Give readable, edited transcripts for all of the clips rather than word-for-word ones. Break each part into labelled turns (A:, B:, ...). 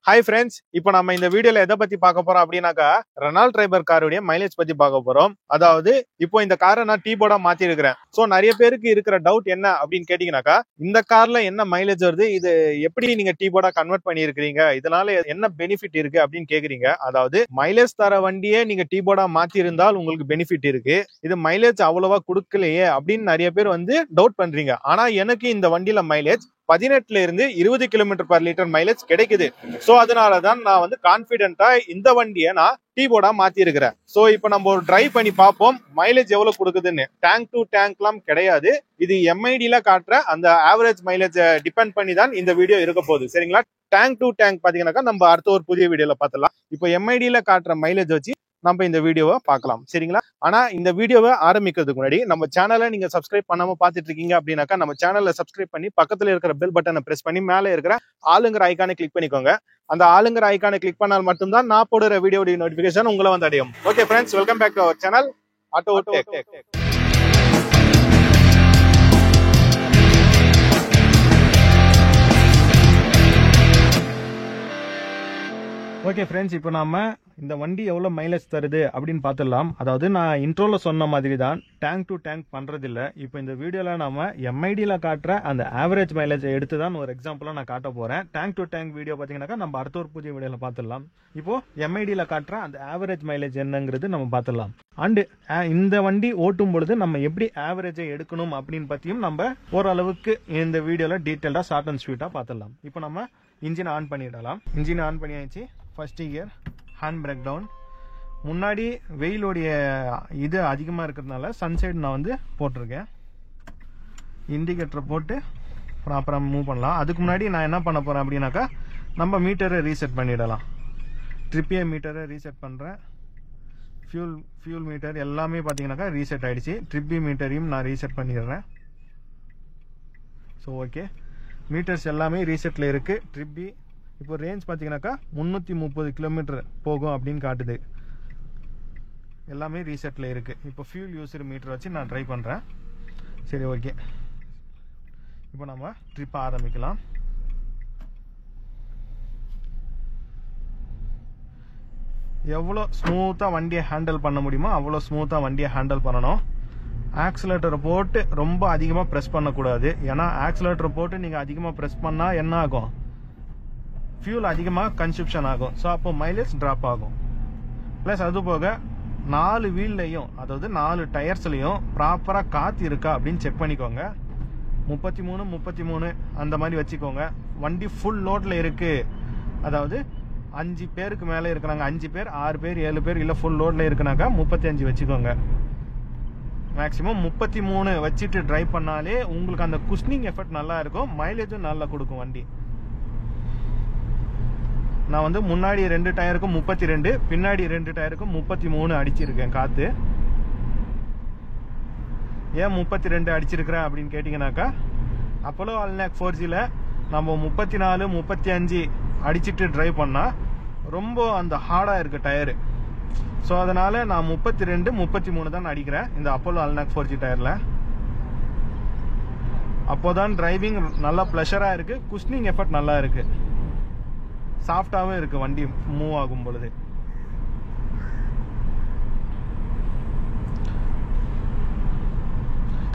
A: Hi friends, இப்போ நம்ம இந்த வீடியோல எதை பத்தி பார்க்க போறோம் அப்படினாக்கா ரெனால்ட் ட்ரைபர் காரோட மைலேஜ் பத்தி பார்க்க போறோம். அதாவது இப்போ இந்த காரை நான் டீ போர்டா மாத்தி இருக்கிறேன். சோ நிறைய பேருக்கு இருக்கிற டவுட் என்ன அப்படின்னு கேட்டீங்கன்னாக்கா இந்த கார்ல என்ன மைலேஜ் வருது, இது எப்படி நீங்க டீ போர்டா கன்வெர்ட் பண்ணியிருக்கீங்க, இதனால என்ன பெனிஃபிட் இருக்கு அப்படின்னு கேக்குறீங்க. அதாவது மைலேஜ் தர வண்டியே நீங்க டீ போர்டா மாத்தி இருந்தால் உங்களுக்கு பெனிஃபிட் இருக்கு, இது மைலேஜ் அவ்வளவா கொடுக்கலையே அப்படின்னு நிறைய பேர் டவுட் பண்றீங்க. ஆனா எனக்கு இந்த வண்டியில மைலேஜ் 18 இருந்து 20 கிலோமீட்டர் பர் லிட்டர் மைலேஜ் கிடைக்குது. சோ அதனாலதான் நான் கான்பிடென்ட்டா இந்த வண்டியை நான் டீ போர்டா மாத்தி இருக்கிறேன். சோ இப்போ நம்ம ஒரு டிரைவ் பண்ணி பார்ப்போம் மைலேஜ் எவ்வளவு கொடுக்குதுன்னு. டேங்க் டு டேங்க்லாம் கிடையாது, இது எம்ஐடில காட்டுற அந்த ஆவரேஜ் மைலேஜ் டிபெண்ட் பண்ணி தான் இந்த வீடியோ இருக்க போகுது. சரிங்களா? டேங்க் டு டேங்க் பாத்தீங்கன்னாக்கா நம்ம அடுத்த ஒரு புதிய வீடியோல பார்த்துலாம். இப்போ எம்ஐடில காட்டுற மைலேஜ் வச்சு நம்ம இந்த வீடியோவை பார்க்கலாம். சரிங்களா? ஆனா இந்த வீடியோவை ஆரம்பிக்கிறதுக்கு முன்னாடி நம்ம சேனலை நீங்க சப்ஸ்கிரைப் பண்ணாம பாத்துட்டு இருக்கீங்க அப்படின்னாக்கா நம்ம சேனலை சப்ஸ்கிரைப் பண்ணி பக்கத்துல இருக்கிற பெல் பட்டனை பிரஸ் பண்ணி மேலே இருக்கிற ஆளுங்கிற ஐக்கானை கிளிக் பண்ணிக்கோங்க. அந்த ஆளுங்கிற ஐக்கானை கிளிக் பண்ணால் மட்டும்தான் நான் போடுற வீடியோட நோட்டிபிகேஷன் உங்களை அடையும். Okay friends, welcome back to our channel Auto Tech. Okay friends, இப்போ நாம இந்த வண்டி எவ்வளோ மைலேஜ் தருது அப்படின்னு பார்த்துடலாம். அதாவது நான் இன்ட்ரோவில் சொன்ன மாதிரி தான் டேங்க் டு டேங்க் பண்ணுறதில்ல. இப்போ இந்த வீடியோவில் நம்ம எம்ஐடியில் காட்டுற அந்த ஆவரேஜ் மைலேஜை எடுத்து தான் ஒரு எக்ஸாம்பிளாக நான் காட்ட போகிறேன். டேங்க் டு டேங்க் வீடியோ பார்த்தீங்கன்னாக்கா நம்ம அடுத்த ஒரு புதிய வீடியோவில் பார்த்துடலாம். இப்போது எம்ஐடியில் காட்டுற அந்த ஆவரேஜ் மைலேஜ் என்னங்கிறது நம்ம பார்த்துடலாம். அண்டு இந்த வண்டி ஓட்டும் பொழுது நம்ம எப்படி ஆவரேஜை எடுக்கணும் அப்படின்னு பற்றியும் நம்ம ஓரளவுக்கு இந்த வீடியோவில் டீட்டெயிலாக ஷார்ட் அண்ட் ஸ்வீட்டாக பார்த்துடலாம். இப்போ நம்ம இன்ஜினை ஆன் பண்ணிடலாம். இன்ஜினை ஆன் பண்ணியாச்சு. First gear, hand brake down. முன்னாடி வெயிலோடைய இது அதிகமாக இருக்கிறதுனால சன்சைட் நான் போட்டிருக்கேன். இண்டிகேட்டரை போட்டு ப்ராப்பராக மூவ் பண்ணலாம். அதுக்கு முன்னாடி நான் என்ன பண்ண போகிறேன் அப்படின்னாக்கா நம்ம மீட்டரை ரீசெட் பண்ணிடலாம். ட்ரிப்பிய மீட்டரை ரீசெட் பண்ணுறேன். ஃபியூல் மீட்டர் எல்லாமே பார்த்தீங்கன்னாக்கா ரீசெட் ஆகிடுச்சு. ட்ரிப்பி மீட்டரையும் நான் ரீசெட் பண்ணிடுறேன். ஸோ ஓகே, மீட்டர்ஸ் எல்லாமே ரீசெட்டில் இருக்குது. ட்ரிப்பி இப்போ ரேஞ்ச் பார்த்தீங்கன்னாக்கா 330 கிலோமீட்டர் போகும் அப்படின்னு காட்டுது. எல்லாமே ரீசெட்டில் இருக்குது. இப்போ ஃபியூல் யூசர் மீட்டர் வச்சு நான் ட்ரை பண்ணுறேன். சரி ஓகே, இப்போ நம்ம ட்ரிப்பை ஆரம்பிக்கலாம். எவ்வளோ ஸ்மூத்தாக வண்டியை ஹேண்டில் பண்ண முடியுமோ அவ்வளோ ஸ்மூத்தாக வண்டியை ஹேண்டில் பண்ணணும். ஆக்சிலேட்டரை போட்டு ரொம்ப அதிகமாக ப்ரெஸ் பண்ணக்கூடாது. ஏன்னா ஆக்சிலேட்டரை போட்டு நீங்கள் அதிகமாக ப்ரெஸ் பண்ணால் என்ன ஆகும், ஃபியூல் அதிகமாக கன்சப்ஷன் ஆகும். ஸோ அப்போ மைலேஜ் ட்ராப் ஆகும். ப்ளஸ் அது போக 4 வீல்லையும், அதாவது 4 டயர்ஸ்லையும் ப்ராப்பராக காற்று இருக்கா அப்படின்னு செக் பண்ணிக்கோங்க. 33 அந்த மாதிரி வச்சுக்கோங்க. வண்டி ஃபுல் லோடில் இருக்குது, அதாவது 5 பேருக்கு மேலே இருக்கிறாங்க, 5 பேர் 6 பேர் 7 பேர் இல்லை ஃபுல் லோடில் இருக்குனாக்கா 35 வச்சுக்கோங்க. மேக்ஸிமம் 33 வச்சுட்டு ட்ரைவ் பண்ணாலே உங்களுக்கு அந்த குஷ்னிங் எஃபெக்ட் நல்லா இருக்கும், மைலேஜும் நல்லா கொடுக்கும் வண்டி. நான் முன்னாடி 2 டயருக்கும் 32, பின்னாடி 2 டயருக்கும் 33 அடிச்சிருக்கேன் காற்று. ஏன் 32 அடிச்சிருக்கிறேன் அப்படின்னு கேட்டிங்கனாக்கா அப்போலோ அல்நாக் 4Gல நம்ம 34, 35 அடிச்சிட்டு ட்ரைவ் பண்ணால் ரொம்ப அந்த ஹார்டாக இருக்குது டயரு. ஸோ அதனால் நான் 32, 33 தான் அடிக்கிறேன் இந்த அப்போலோ அல்நாக் 4G டயரில். அப்போதான் டிரைவிங் நல்லா ப்ளஷராக இருக்குது, குஷ்னிங் எஃபெக்ட் நல்லா இருக்குது, சாஃப்டாகவும் இருக்குது வண்டி மூவ் ஆகும் பொழுது.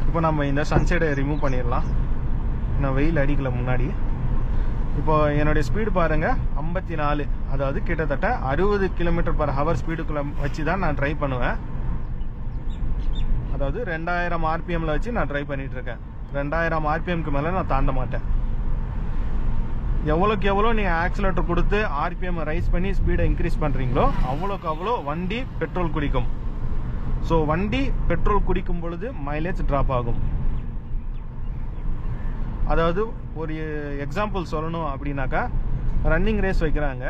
A: இப்போ நம்ம இந்த சன்சைடை ரிமூவ் பண்ணிடலாம். நான் வெயில் அடிக்கல முன்னாடி. இப்போ என்னுடைய ஸ்பீடு பாருங்க 54, அதாவது கிட்டத்தட்ட 60 கிலோமீட்டர் பர் ஹவர் ஸ்பீடுக்குள்ள வச்சு தான் நான் ட்ரைவ் பண்ணுவேன். அதாவது 2000 ஆர்பிஎம்ல வச்சு நான் ட்ரைவ் பண்ணிட்டு இருக்கேன். 2000 ஆர்பிஎம்க்கு மேலே நான் தாண்ட மாட்டேன். எவ்வளோக்கு எவ்வளோ நீங்கள் ஆக்சிலேட்டர் கொடுத்து ஆர்பிஎம் ரைஸ் பண்ணி ஸ்பீடை இன்க்ரீஸ் பண்ணுறீங்களோ அவ்வளோக்கு அவ்வளோ வண்டி பெட்ரோல் குடிக்கும். ஸோ வண்டி பெட்ரோல் குடிக்கும் பொழுது மைலேஜ் ட்ராப் ஆகும். அதாவது ஒரு எக்ஸாம்பிள் சொல்லணும் அப்படின்னாக்கா ரன்னிங் ரேஸ் வைக்கிறாங்க,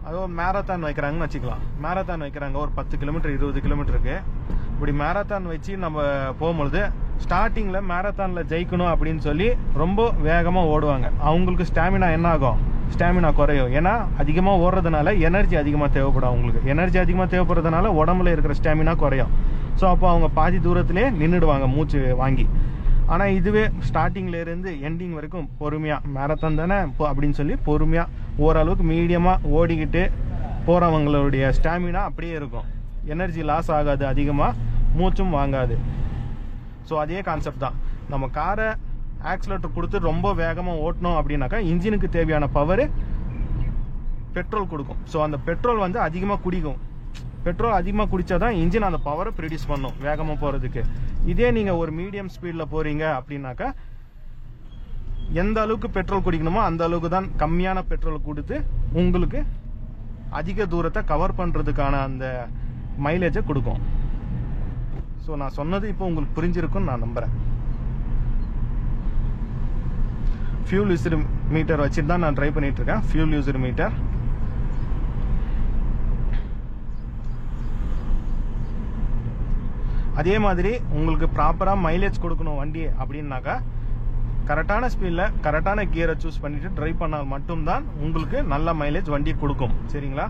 A: அதுவும் மேரத்தான் வைக்கிறாங்கன்னு வச்சுக்கலாம். மேரத்தான் வைக்கிறாங்க ஒரு 10 கிலோமீட்டர் 20 கிலோமீட்டருக்கு. இப்படி மேரத்தான் வச்சு நம்ம போகும்பொழுது ஸ்டார்டிங்கில் மேரத்தானில் ஜெயிக்கணும் அப்படின்னு சொல்லி ரொம்ப வேகமாக ஓடுவாங்க. அவங்களுக்கு ஸ்டாமினா என்ன ஆகும், ஸ்டாமினா குறையும். ஏன்னா அதிகமாக ஓடுறதுனால எனர்ஜி அதிகமாக தேவைப்படும். அவங்களுக்கு எனர்ஜி அதிகமாக தேவைப்படுறதுனால உடம்புல இருக்கிற ஸ்டாமினா குறையும். ஸோ அப்போ அவங்க பாதி தூரத்திலே நின்றுடுவாங்க மூச்சு வாங்கி. ஆனால் இதுவே ஸ்டார்டிங்ல இருந்து எண்டிங் வரைக்கும் பொறுமையாக மேரத்தான் தானே இப்போ அப்படின்னு சொல்லி பொறுமையாக ஓரளவுக்கு மீடியமாக ஓடிக்கிட்டு போகிறவங்களுடைய ஸ்டாமினா அப்படியே இருக்கும். எனர்ஜி லாஸ் ஆகாது, அதிகமாக மூச்சும் வாங்காது. ஸோ அதே கான்செப்ட் தான். நம்ம காரை ஆக்சிலேட்டர் கொடுத்து ரொம்ப வேகமாக ஓட்டணும் அப்படின்னாக்கா இன்ஜினுக்கு தேவையான பவர் பெட்ரோல் கொடுக்கும். ஸோ அந்த பெட்ரோல் வந்து அதிகமாக குடிக்கும். பெட்ரோல் அதிகமாக குடித்தா தான் இன்ஜின் அந்த பவரை ப்ரொடியூஸ் பண்ணும் வேகமாக போகிறதுக்கு. இதே நீங்கள் ஒரு மீடியம் ஸ்பீடில் போகிறீங்க அப்படின்னாக்கா எந்த அளவுக்கு பெட்ரோல் குடிக்கணுமோ அந்த அளவுக்கு தான் கம்மியான பெட்ரோல் கொடுத்து உங்களுக்கு அதிக தூரத்தை கவர் பண்ணுறதுக்கான அந்த மைலேஜை கொடுக்கும். ஸோ நான் சொன்னது இப்போ உங்களுக்கு புரிஞ்சிருக்குன்னு நான் நம்புகிறேன். ஃபியூல் யூசர் மீட்டர் வச்சுட்டு தான் நான் ட்ரை பண்ணிட்டு இருக்கேன். Fuel user meter. அதே மாதிரி உங்களுக்கு ப்ராப்பராக மைலேஜ் கொடுக்கணும் வண்டி அப்படின்னாக்கா கரெக்டான ஸ்பீடில் கரெக்டான கியரை சூஸ் பண்ணிட்டு ட்ரைவ் பண்ணால் மட்டும்தான் உங்களுக்கு நல்ல மைலேஜ் வண்டி கொடுக்கும். சரிங்களா?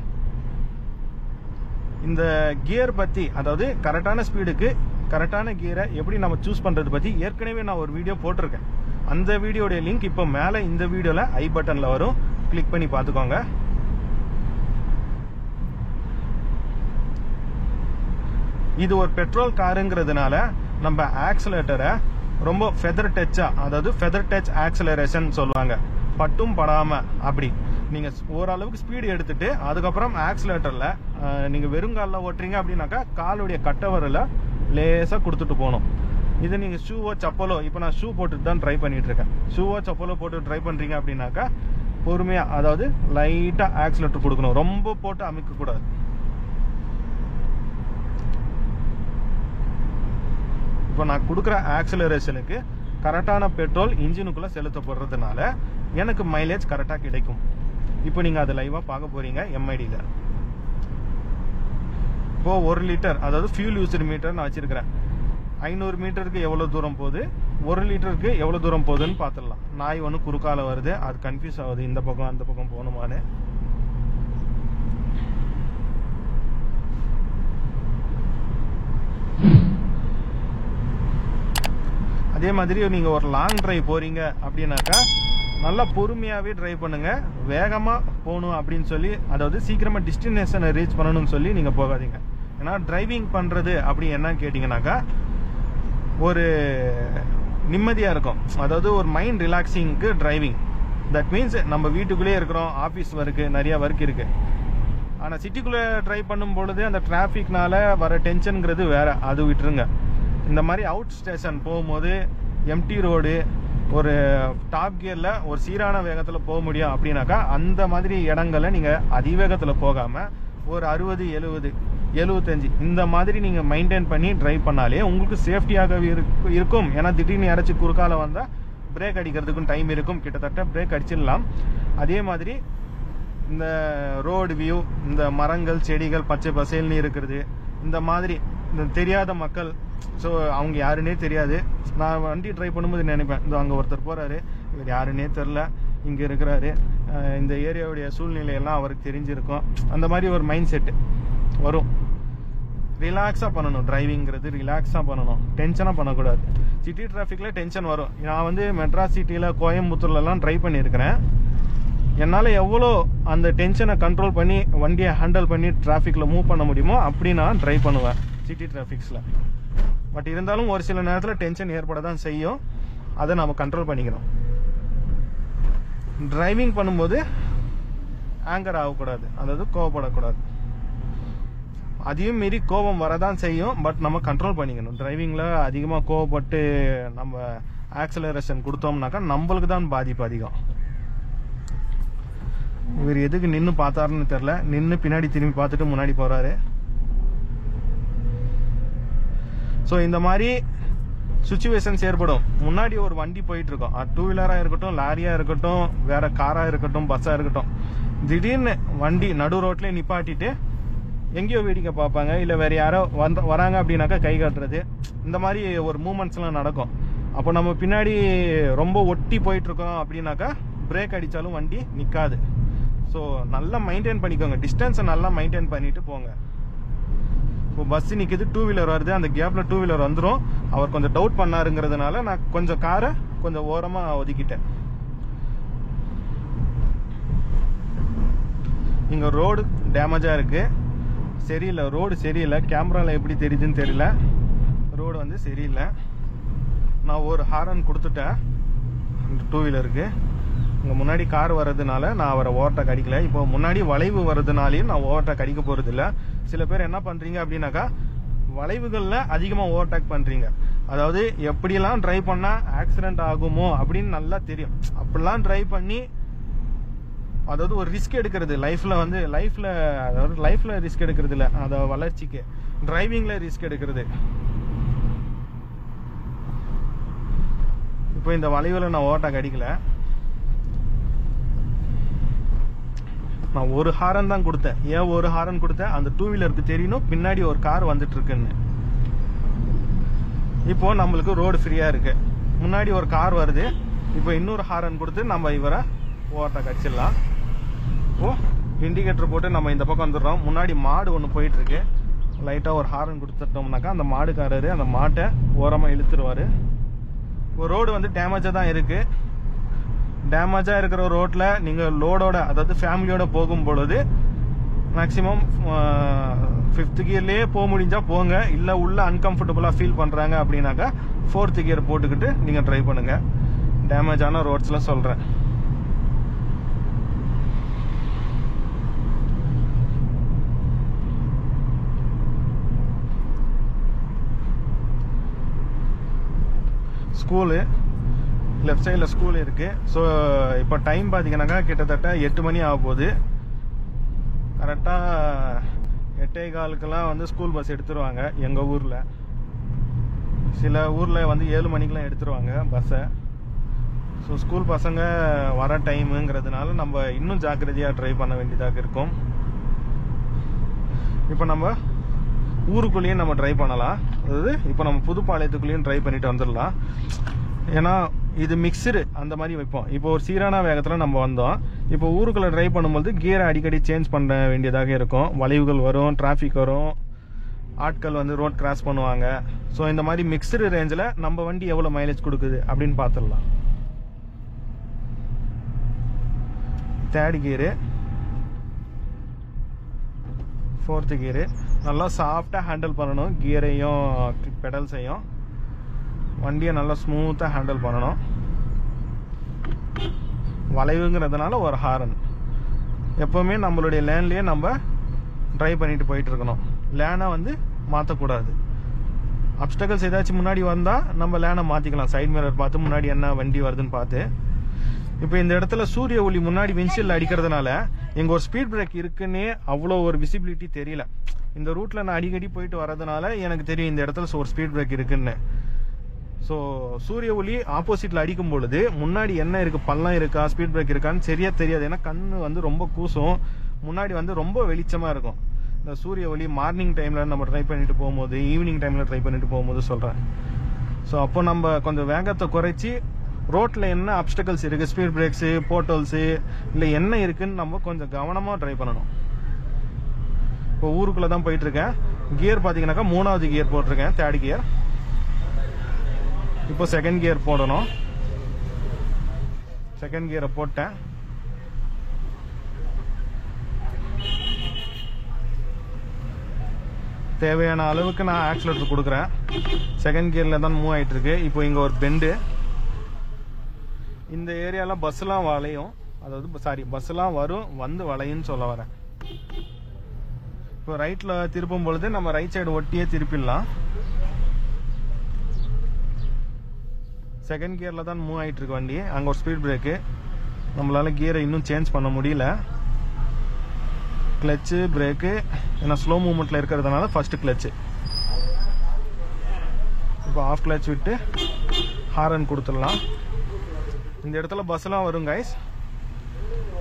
A: இந்த கியர் பற்றி, அதாவது கரெக்டான ஸ்பீடுக்கு கரெக்டான கியரை எப்படி நம்ம சூஸ் பண்ணுறது பற்றி ஏற்கனவே நான் ஒரு வீடியோ போட்டிருக்கேன். அந்த வீடியோடைய லிங்க் இப்போ மேலே இந்த வீடியோவில் ஐ பட்டனில் வரும், கிளிக் பண்ணி பார்த்துக்கோங்க. இது ஒரு பெட்ரோல் காருங்கிறதுனால நம்ம ஆக்சிலேட்டரை ரொம்ப ஃபெதர் டச்சா, அதாவது ஃபெதர் டச் ஆக்சிலரேஷன் சொல்லுவாங்க, பட்டும் படாம அப்படி நீங்க ஓரளவுக்கு ஸ்பீடு எடுத்துட்டு அதுக்கப்புறம் ஆக்சிலேட்டர்ல நீங்க வெறுங்காலில் ஓட்டுறீங்க அப்படின்னாக்கா காலுடைய கட்டவரில் லேசா கொடுத்துட்டு போகணும். இது நீங்க ஷூவோ சப்பலோ, இப்போ நான் ஷூ போட்டுட்டு தான் ட்ரை பண்ணிட்டு இருக்கேன். ஷூவோ சப்பலோ போட்டு ட்ரை பண்றீங்க அப்படின்னாக்கா பொறுமையா, அதாவது லைட்டா ஆக்சிலேட்டர் கொடுக்கணும், ரொம்ப போட்டு அமைக்க கூடாது. இப்போ நான் கொடுக்குற ஆக்சிலரேஷனுக்கு கரெக்டான பெட்ரோல் இன்ஜினுக்குள்ளே செலுத்தப்படுறதுனால எனக்கு மைலேஜ் கரெக்டாக கிடைக்கும். இப்போ நீங்கள் அதை லைவாக பார்க்க போகிறீங்க எம்ஐடியில். இப்போது 1 லிட்டர், அதாவது ஃபியூல் யூசர் மீட்டர் நான் வச்சுருக்கிறேன். 500 மீட்டருக்கு எவ்வளோ தூரம் போகுது, 1 லிட்டருக்கு எவ்வளோ தூரம் போகுதுன்னு பார்த்துடலாம். நாய் ஒன்று குறுக்கால வருது, அது கன்ஃபியூஸ் ஆகுது, இந்த பக்கம் அந்த பக்கம் போகணுமான்னு. அதே மாதிரி நீங்க ஒரு லாங் டிரைவ் போறீங்க அப்படின்னாக்கா நல்லா பொறுமையாவே டிரைவ் பண்ணுங்க. வேகமா போகணும் அப்படின்னு சொல்லி, அதாவது சீக்கிரமா டெஸ்டினேஷனை ரீச் பண்ணணும்னு சொல்லி நீங்க போகாதீங்க. ஏன்னா டிரைவிங் பண்றது அப்படி என்ன கேட்டீங்கன்னாக்கா ஒரு நிம்மதியா இருக்கும், அதாவது ஒரு மைண்ட் ரிலாக்ஸிங்க்கு டிரைவிங். தட் மீன்ஸ் நம்ம வீட்டுக்குள்ளேயே இருக்கிறோம், ஆஃபீஸ் ஒர்க்கு, நிறைய ஒர்க் இருக்கு. ஆனால் சிட்டிக்குள்ளே டிரைவ் பண்ணும் பொழுது அந்த டிராஃபிக்னால வர டென்ஷனுங்கிறது வேற, அது விட்டுருங்க. இந்த மாதிரி அவுட் ஸ்டேஷன் போகும்போது எம்டி ரோடு, ஒரு டாப் கியரில் ஒரு சீரான வேகத்தில் போக முடியும் அப்படின்னாக்கா அந்த மாதிரி இடங்களை நீங்கள் அதிவேகத்தில் போகாமல் ஒரு 60, 70, 75 இந்த மாதிரி நீங்கள் மெயின்டைன் பண்ணி டிரைவ் பண்ணாலே உங்களுக்கு சேஃப்டியாக இருக்கும். ஏன்னா திடீர்னு யாராச்சும் குறுக்கால வந்தால் பிரேக் அடிக்கிறதுக்கும் டைம் இருக்கும், கிட்டத்தட்ட பிரேக் அடிச்சிடலாம். அதே மாதிரி இந்த ரோடு வியூ, இந்த மரங்கள் செடிகள் பச்சை பசேல்னு இருக்கிறது, இந்த மாதிரி இந்த தெரியாத மக்கள், ஸோ அவங்க யாருன்னே தெரியாது. நான் வண்டி ட்ரை பண்ணும்போது நினைப்பேன், இந்த அங்கே ஒருத்தர் போகிறாரு, இவர் யாருன்னே தெரில, இங்கே இருக்கிறாரு, இந்த ஏரியாவுடைய சூழ்நிலையெல்லாம் அவருக்கு தெரிஞ்சிருக்கும். அந்த மாதிரி ஒரு மைண்ட் செட்டு வரும். ரிலாக்ஸாக பண்ணணும் டிரைவிங்கிறது, ரிலாக்ஸாக பண்ணணும், டென்ஷனாக பண்ணக்கூடாது. சிட்டி டிராஃபிக்கில் டென்ஷன் வரும். நான் வந்து மெட்ராஸ் சிட்டியில் கோயம்புத்தூர்லலாம் ட்ரை பண்ணியிருக்கிறேன். என்னால் எவ்வளோ அந்த டென்ஷனை கண்ட்ரோல் பண்ணி வண்டியை ஹேண்டில் பண்ணி டிராஃபிக்கில் மூவ் பண்ண முடியுமோ அப்படி நான் ட்ரை பண்ணுவேன் சிட்டி டிராஃபிக்ஸில். பட் இருந்தாலும் ஒரு சில நேரத்தில் டென்ஷன் ஏற்பட தான் செய்யும், அதை நம்ம கண்ட்ரோல் பண்ணிக்கணும். டிரைவிங் பண்ணும்போது ஆங்கர் ஆகக்கூடாது, அதாவது கோவப்படக்கூடாது. அதையும் மீறி கோபம் வரதான் செய்யும், பட் நம்ம கண்ட்ரோல் பண்ணிக்கணும். டிரைவிங்கில் அதிகமாக கோவப்பட்டு நம்ம ஆக்சலரேஷன் கொடுத்தோம்னாக்கா நம்மளுக்கு தான் பாதிப்பு அதிகம். இவர் எதுக்கு நின்று பார்த்தாருன்னு தெரியல, நின்று பின்னாடி திரும்பி பார்த்துட்டு முன்னாடி போறாரு. ஸோ இந்த மாதிரி சுச்சுவேஷன்ஸ் ஏற்படும். முன்னாடி ஒரு வண்டி போயிட்டு இருக்கோம், டூ வீலராக இருக்கட்டும், லாரியாக இருக்கட்டும், வேற காராக இருக்கட்டும், பஸ்ஸாக இருக்கட்டும், திடீர்னு வண்டி நடு ரோட்லேயே நிப்பாட்டிட்டு எங்கேயோ வேடிக்கை பார்ப்பாங்க, இல்லை வேற யாரோ வராங்க அப்படின்னாக்கா கை காட்டுறது, இந்த மாதிரி ஒரு மூமெண்ட்ஸ்லாம் நடக்கும். அப்போ நம்ம பின்னாடி ரொம்ப ஒட்டி போயிட்டு இருக்கோம் அப்படின்னாக்கா பிரேக் அடித்தாலும் வண்டி நிற்காது. ஸோ நல்லா மெயின்டைன் பண்ணிக்கோங்க, டிஸ்டன்ஸை நல்லா மெயின்டைன் பண்ணிட்டு போங்க. இப்போ பஸ் நிக்குது, 2 வீலர் வருது, அந்த கேப்ல 2 வீலர் வந்துடும். அவர் கொஞ்சம் டவுட் பண்ணாருங்கிறதுனால நான் கொஞ்சம் காரை கொஞ்சம் ஓரமா ஒதுக்கிட்டேன். இங்க ரோடு டேமேஜா இருக்கு, சரியில்லை, ரோடு சரியில்லை. கேமரால எப்படி தெரியுதுன்னு தெரியல, ரோடு வந்து சரியில்லை. நான் ஒரு ஹாரன் கொடுத்துட்டேன் அந்த 2 வீலருக்கு. இங்கே முன்னாடி கார் வர்றதுனால நான் அவரை ஓவர்டேக் அடிக்கல. இப்போ முன்னாடி வளைவு வர்றதுனாலையும் நான் ஓவர்டேக் அடிக்க போறது இல்லை. சில பேர் என்ன பண்றீங்க அப்படின்னாக்கா, வளைவுகளில் அதிகமாக ஓவர்டேக் பண்றீங்க. அதாவது எப்படியெல்லாம் டிரைவ் பண்ணா ஆக்சிடென்ட் ஆகுமோ அப்படின்னு நல்லா தெரியும். அப்படிலாம் டிரைவ் பண்ணி அதாவது ஒரு ரிஸ்க் எடுக்கிறது லைஃப்ல வந்து லைஃப்ல ரிஸ்க் எடுக்கிறது இல்லை, அதாவது வளர்ச்சிக்கு டிரைவிங்ல ரிஸ்க் எடுக்கிறது. இப்போ இந்த வளைவுல நான் ஓவர்டேக் அடிக்கல, நான் ஒரு ஹாரன் தான் கொடுத்தேன். ஏன் ஒரு ஹாரன் கொடுத்தேன், அந்த 2 வீலருக்கு தெரியணும் பின்னாடி ஒரு கார் வந்துட்டு இருக்குன்னு. இப்போ நம்மளுக்கு ரோடு ஃப்ரீயா இருக்கு, முன்னாடி ஒரு கார் வருது. இப்போ இன்னொரு ஹாரன் கொடுத்து நம்ம இவரை ஓவர்டேக் அடிச்சிடலாம். ஓ, இண்டிகேட்டர் போட்டு நம்ம இந்த பக்கம் வந்துடுறோம். முன்னாடி மாடு ஒன்று போயிட்டு இருக்கு, லைட்டா ஒரு ஹாரன் கொடுத்துட்டோம்னாக்கா அந்த மாடுக்காரரு அந்த மாட்டை ஓரமா இழுத்துருவாரு. இப்போ ரோடு வந்து டேமேஜா தான் இருக்கு. டேமேஜா இருக்கிற ரோட்ல நீங்க லோடோட அதாவது ஃபேமிலியோட போகும் பொழுது மேக்சிமம் 5th கியர்லயே போக முடிஞ்சா போங்க. இல்ல உள்ள அன்கம்ஃபர்டபுளா ஃபீல் பண்றாங்க அப்படின்னாக்கா 4th கியர் போட்டுக்கிட்டு நீங்க ட்ரை பண்ணுங்க. டேமேஜான ரோட்ஸ்ல சொல்றேன். ஸ்கூலு லெஃப்ட் சைடில் ஸ்கூல் இருக்கு. ஸோ இப்போ டைம் பார்த்தீங்கன்னாக்கா கிட்டத்தட்ட 8 மணி ஆக போகுது. கரெக்டாக 8:15 வந்து ஸ்கூல் பஸ் எடுத்துருவாங்க எங்கள் ஊரில். சில ஊரில் வந்து 7 மணிக்கெலாம் எடுத்துருவாங்க பஸ்ஸை. ஸோ ஸ்கூல் பசங்க வர டைமுங்கிறதுனால நம்ம இன்னும் ஜாக்கிரதையாக ட்ரைவ் பண்ண வேண்டியதாக இருக்கும். இப்போ நம்ம ஊருக்குள்ளேயும் நம்ம ட்ரைவ் பண்ணலாம். அதாவது இப்போ நம்ம புதுப்பாளையத்துக்குள்ளேயும் ட்ரைவ் பண்ணிட்டு வந்துடலாம். ஏன்னா இது மிக்சடு அந்த மாதிரி வைப்போம். இப்போ ஒரு சீரான வேகத்தில் நம்ம வந்தோம். இப்போ ஊருக்குள்ளே ட்ரைவ் பண்ணும்போது கியரை அடிக்கடி சேஞ்ச் பண்ண வேண்டியதாக இருக்கும். வளைவுகள் வரும், டிராஃபிக் வரும், ஆட்கள் வந்து ரோட் கிராஸ் பண்ணுவாங்க. ஸோ இந்த மாதிரி மிக்சடு ரேஞ்சில் நம்ம வண்டி எவ்வளோ மைலேஜ் கொடுக்குது அப்படின்னு பார்த்துடலாம். 3rd கியரு, 4th கியரு நல்லா சாஃப்டாக ஹேண்டில் பண்ணணும். கியரையும் பெடல்ஸையும் வண்டியை நல்லா ஸ்மூத்தாக ஹேண்டில் பண்ணணும். வளைவுங்கிறதுனால ஒரு ஹாரன். எப்போவுமே நம்மளுடைய லேன்லேயே நம்ம ட்ரைவ் பண்ணிட்டு போயிட்டு இருக்கணும். லேனை வந்து மாற்றக்கூடாது. அப்டக்கல்ஸ் ஏதாச்சும் முன்னாடி வந்தால் நம்ம லேனை மாற்றிக்கலாம். சைட் மிரர் பார்த்து முன்னாடி என்ன வண்டி வருதுன்னு பார்த்து. இப்போ இந்த இடத்துல சூரிய ஒளி முன்னாடி விண்ட்ஷீல்ட் அடிக்கிறதுனால எங்க ஒரு ஸ்பீட் பிரேக் இருக்குன்னே அவ்வளோ ஒரு விசிபிலிட்டி தெரியல. இந்த ரூட்ல நான் அடிக்கடி போயிட்டு வரதுனால எனக்கு தெரியும் இந்த இடத்துல ஒரு ஸ்பீட் பிரேக் இருக்குன்னு. ஸோ சூரிய ஒளி ஆப்போசிட்ல அடிக்கும் பொழுது முன்னாடி என்ன இருக்கு, பள்ளம் இருக்கா, ஸ்பீட் பிரேக் இருக்கான்னு சரியா தெரியாது. ஏன்னா கண்ணு வந்து ரொம்ப கூசும், முன்னாடி வந்து ரொம்ப வெளிச்சமா இருக்கும். இந்த சூரிய ஒளி மார்னிங் டைம்ல நம்ம ட்ரை பண்ணிட்டு போகும்போது, ஈவினிங் டைம்ல ட்ரை பண்ணிட்டு போகும்போது சொல்றேன். ஸோ அப்போ நம்ம கொஞ்சம் வேகத்தை குறைச்சி ரோட்ல என்ன அப்டக்கல்ஸ் இருக்கு, ஸ்பீட் பிரேக்ஸ், போர்ட்டல்ஸ் இல்லை என்ன இருக்குன்னு நம்ம கொஞ்சம் கவனமா ட்ரை பண்ணணும். இப்போ ஊருக்குள்ள தான் போயிட்டு இருக்கேன். கியர் பாத்தீங்கன்னாக்கா 3வது கியர் போட்டிருக்கேன், 3rd கியர். இப்போ 2nd கியர் போடணும். 2nd கியரை போட்டேன். தேவையான அளவுக்கு நான் ஆக்சிலேட்டர் கொடுக்குறேன். 2nd கியர்ல தான் மூவ் ஆயிட்டு இருக்கு. இப்போ இங்க ஒரு பெண்டு. இந்த ஏரியால பஸ்லாம் வளையும், அதாவது பஸ்லாம் வரும், வந்து வளையும்னு சொல்ல வரேன். இப்போ ரைட்ல திருப்பும் பொழுது நம்ம ரைட் சைடு ஒட்டியே திருப்பிடலாம். 2nd கியர்ல தான் மூவ் ஆயிட்டு இருக்கு வண்டி. அங்க ஒரு ஸ்பீட் பிரேக்கு, நம்மளால கியரை இன்னும் சேஞ்ச் பண்ண முடியல. கிளச்சு, பிரேக்கு, ஏன்னா ஸ்லோ மூவ்மெண்ட்ல இருக்கிறதுனால ஃபர்ஸ்ட் கிளச்சு. இப்போ ஆஃப் கிளச் விட்டு ஹாரன் கொடுத்துடலாம். இந்த இடத்துல பஸ்லாம் வரும் கைஸ்.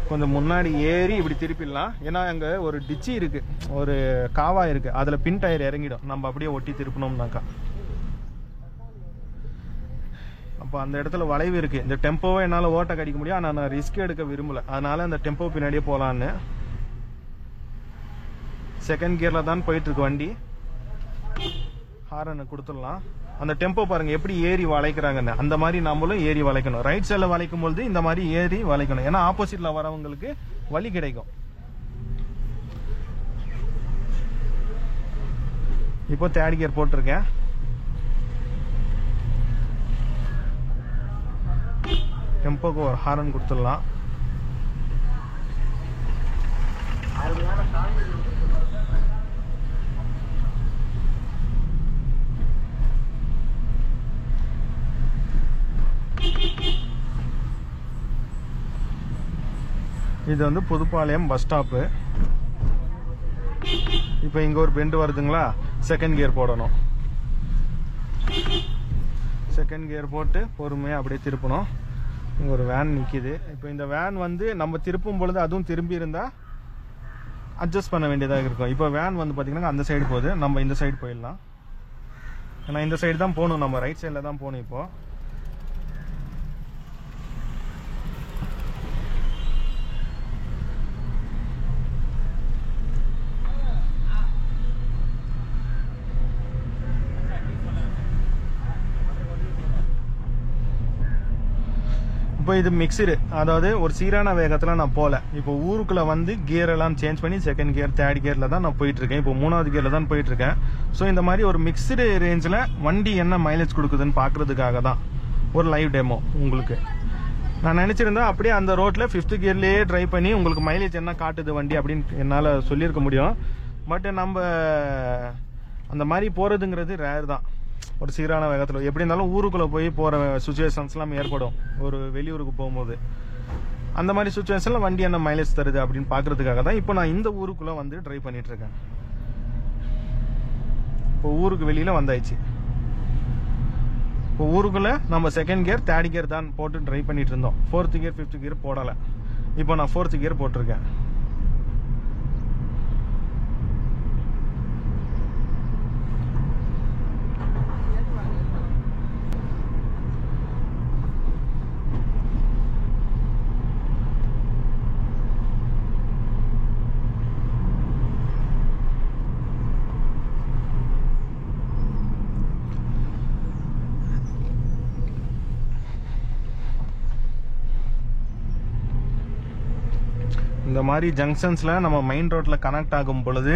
A: கொஞ்சம் முன்னாடி ஏறி இப்படி திருப்பிடலாம். ஏன்னா அங்க ஒரு டிச்சி இருக்கு, ஒரு காவா இருக்கு, அதுல பின் டயர் இறங்கிடும் நம்ம அப்படியே ஒட்டி திருப்பணும்னாக்கா. அப்போ அந்த இடத்துல வளைவு இருக்கு. இந்த டெம்போவை என்னால ஓட்ட கடிக்க முடியும், ஆனா நான் ரிஸ்க் எடுக்க விரும்பல. அதனால அந்த டெம்போ பின்னாடியே போலான்னு 2nd கியர்ல தான் போயிட்டு இருக்கு வண்டி. ஹாரனை கொடுத்துடலாம். அந்த டெம்போ பாருங்க எப்படி ஏறி வளைக்கிறாங்கன்னு, அந்த மாதிரி நம்மளும் ஏறி வளைக்கணும். ரைட் சைடில் வளைக்கும் பொழுது இந்த மாதிரி ஏறி வளைக்கணும், ஏன்னா ஆப்போசிட்ல வரவங்களுக்கு வழி கிடைக்கும். இப்போ தேர்ட் கியர் போட்டிருக்கேன். டெம்போக்கு ஒரு ஹாரன் கொடுத்துடலாம். இது வந்து புதுப்பாளையம் பஸ் ஸ்டாப்பு. இப்போ இங்க ஒரு பெண்டு வருதுங்களா, செகண்ட் கியர் போடணும். செகண்ட் கியர் போட்டு பொறுமையாக அப்படியே திருப்பணும். இங்க ஒரு வேன் நிற்கிது. இப்போ இந்த வேன் வந்து நம்ம திருப்பும் பொழுது அதுவும் திரும்பி இருந்தால் அட்ஜஸ்ட் பண்ண வேண்டியதாக இருக்கும். இப்போ வேன் வந்து பார்த்தீங்கன்னா அந்த சைடு போகுது, நம்ம இந்த சைடு போயிடலாம். ஏன்னா இந்த சைடு தான் போகணும், நம்ம ரைட் சைடில் தான் போகணும். இப்போ இப்போ இது மிக்சடு, அதாவது ஒரு சீரான வேகத்தில் நான் போகல. இப்போ ஊருக்குள்ள வந்து கியர் எல்லாம் சேஞ்ச் பண்ணி செகண்ட் கியர் தேர்ட் கியர்ல தான் நான் போயிட்டு இருக்கேன். இப்போ 3வது கியர்ல தான் போயிட்டு இருக்கேன். ஸோ இந்த மாதிரி ஒரு மிக்சடு ரேஞ்சில் வண்டி என்ன மைலேஜ் கொடுக்குதுன்னு பார்க்கறதுக்காக தான் ஒரு லைவ் டெமோ உங்களுக்கு. நான் நினைச்சிருந்தா அப்படியே அந்த ரோட்ல 5th கியர்லயே டிரைவ் பண்ணி உங்களுக்கு மைலேஜ் என்ன காட்டுது வண்டி அப்படின்னு என்னால் சொல்லியிருக்க முடியும். பட் நம்ம அந்த மாதிரி போறதுங்கிறது ரேர் தான். ஒரு சீரான வேகத்தில் எப்படி இருந்தாலும் ஊருக்குள்ள போய் போற சுச்சுவேஷன்ஸ்லாம் ஏற்படும் ஒரு வெளியூருக்கு போகும்போது. அந்த மாதிரி சுச்சுவேஷன்ல வண்டி என்ன மைலேஜ் தருது அப்படின்னு பாக்குறதுக்காக தான் இப்போ நான் இந்த ஊருக்குள்ள வந்து டிரைவ் பண்ணிட்டு இருக்கேன். இப்போ ஊருக்கு வெளியில வந்தாச்சு. இப்போ ஊருக்குள்ள நம்ம செகண்ட் கியர் தேர்ட் கியர் தான் போட்டு டிரைவ் பண்ணிட்டு இருந்தோம். 4th கியர் 5th கியர் போடல. இப்போ நான் 4th கியர் போட்டிருக்கேன். இந்த மாதிரி ஜங்ஷன்ஸ்ல நம்ம மெயின் ரோட்ல கனெக்ட் ஆகும் பொழுது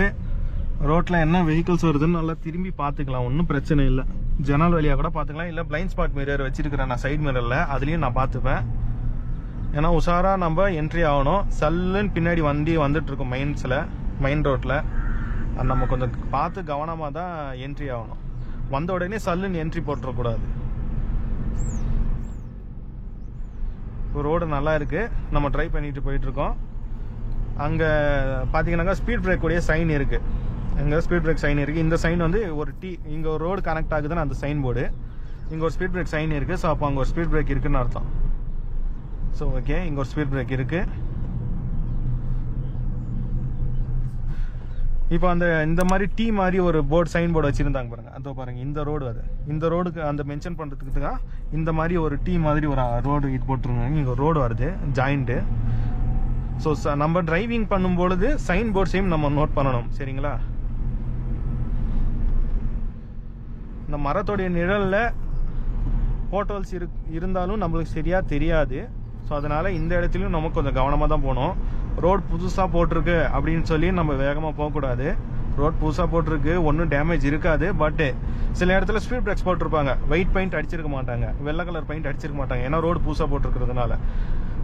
A: ரோட்ல என்ன வெஹிக்கிள்ஸ் வருதுன்னு நல்லா திரும்பி பார்த்துக்கலாம், ஒன்றும் பிரச்சனை இல்லை. ஜன்னல் வழியா கூட பார்த்துக்கலாம், இல்லை பிளைண்ட் ஸ்பாட் மிரர் வச்சிருக்கிறேன் நான் சைட் மிரர்ல, அதுலயும் நான் பார்த்துப்பேன். ஏன்னா உஷாரா நம்ம என்ட்ரி ஆகணும். சல்லுன்னு பின்னாடி வண்டி வந்துட்டு இருக்கும் மெயின் ரோட்ல, நம்ம கொஞ்சம் பார்த்து கவனமா தான் என்ட்ரி ஆகணும். வந்த உடனே சல்லுன்னு என்ட்ரி போட்டுறக்கூடாது. ரோடு நல்லா இருக்கு, நம்ம ட்ரை பண்ணிட்டு போயிட்டு இருக்கோம். அங்க பாத்தீங்கன்னா ஸ்பீட் பிரேக் உடைய சைன் இருக்கு. அங்க ஸ்பீட் பிரேக் சைன் இருக்கு. இந்த சைன் வந்து ஒரு இங்க ஒரு ரோடு கனெக்ட் ஆகுதுன்னு அந்த சைன் போர்டு, இங்க ஒரு ஸ்பீட் பிரேக் சைன் இருக்கு. ஸோ அப்போ அங்க ஒரு ஸ்பீட் பிரேக் இருக்குன்னு அர்த்தம். ஸோ ஓகே, இங்க ஒரு ஸ்பீட் பிரேக் இருக்கு. இப்போ இந்த மாதிரி மாதிரி ஒரு போர்டு சைன் போர்டு வச்சிருந்தாங்க பாருங்க, அதோ பாருங்க இந்த ரோடு. அது இந்த ரோடுக்கு அந்த மென்ஷன் பண்றதுக்கு தான் இந்த மாதிரி ஒரு மாதிரி ஒரு ரோடு இது போட்டுருங்க. இங்க ரோடு வருது ஜாயிண்ட். ஸோ நம்ம டிரைவிங் பண்ணும்பொழுது சைன் போர்ட்ஸையும் நம்ம நோட் பண்ணணும், சரிங்களா? இந்த மரத்தோடைய நிழல்ல போட்டோல்ஸ் இருந்தாலும் நம்மளுக்கு சரியா தெரியாது. ஸோ அதனால இந்த இடத்துலையும் நம்ம கொஞ்சம் கவனமாக தான் போகணும். ரோட் புதுசாக போட்டிருக்கு அப்படின்னு சொல்லி நம்ம வேகமாக போகக்கூடாது. ரோட் புதுசாக போட்டிருக்கு, ஒன்றும் டேமேஜ் இருக்காது. பட் சில இடத்துல ஸ்பீட் பிரேக்ஸ் போட்டிருப்பாங்க, ஒயிட் பெயிண்ட் அடிச்சிருக்க மாட்டாங்க, வெள்ளை கலர் பெயிண்ட் அடிச்சிருக்க மாட்டாங்க, ஏன்னா ரோடு புதுசாக போட்டிருக்கிறதுனால.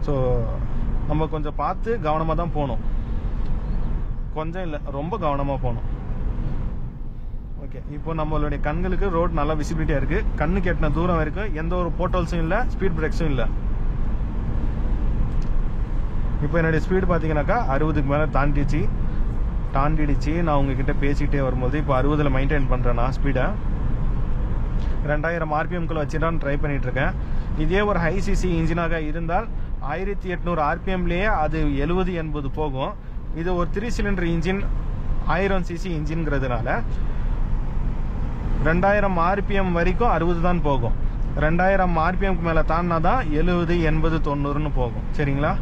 A: ஸோ நம்ம கொஞ்சம் பார்த்து கவனமாக தான் போகணும். கொஞ்சம் இல்லை, ரொம்ப கவனமாக போகணும். ஓகே, இப்போ நம்மளுடைய கண்களுக்கு ரோடு நல்லா விசிபிலிட்டியாக இருக்கு. கண்ணு கெட்டின தூரம் வரைக்கும் எந்த ஒரு போர்ட்டல்ஸும் இல்லை, ஸ்பீட் பிரேக்ஸும் இல்லை. இப்போ என்னுடைய ஸ்பீடு பார்த்தீங்கன்னாக்கா 60க்கு மேலே தாண்டிடுச்சு. நான் உங்ககிட்ட பேசிக்கிட்டே வரும்போது இப்போ 60ல் மெயின்டைன் பண்ணுறேன் நான் ஸ்பீடை. 2000 RPM வச்சுதான் ட்ரை பண்ணிட்டு இருக்கேன். இதே ஒரு ஹை சிசி இன்ஜினாக இருந்தால் 1800 RPMலேயே அது 70-80 போகும். இது ஒரு 3 சிலிண்டர் இன்ஜின் 1000 cc இன்ஜின்ங்கிறதுனால 2000 RPM வரைக்கும் 60 தான் போகும். 2000 RPMக்கு மேலே தாண்டினா தான் 70, 80, 90ன்னு போகும், சரிங்களா?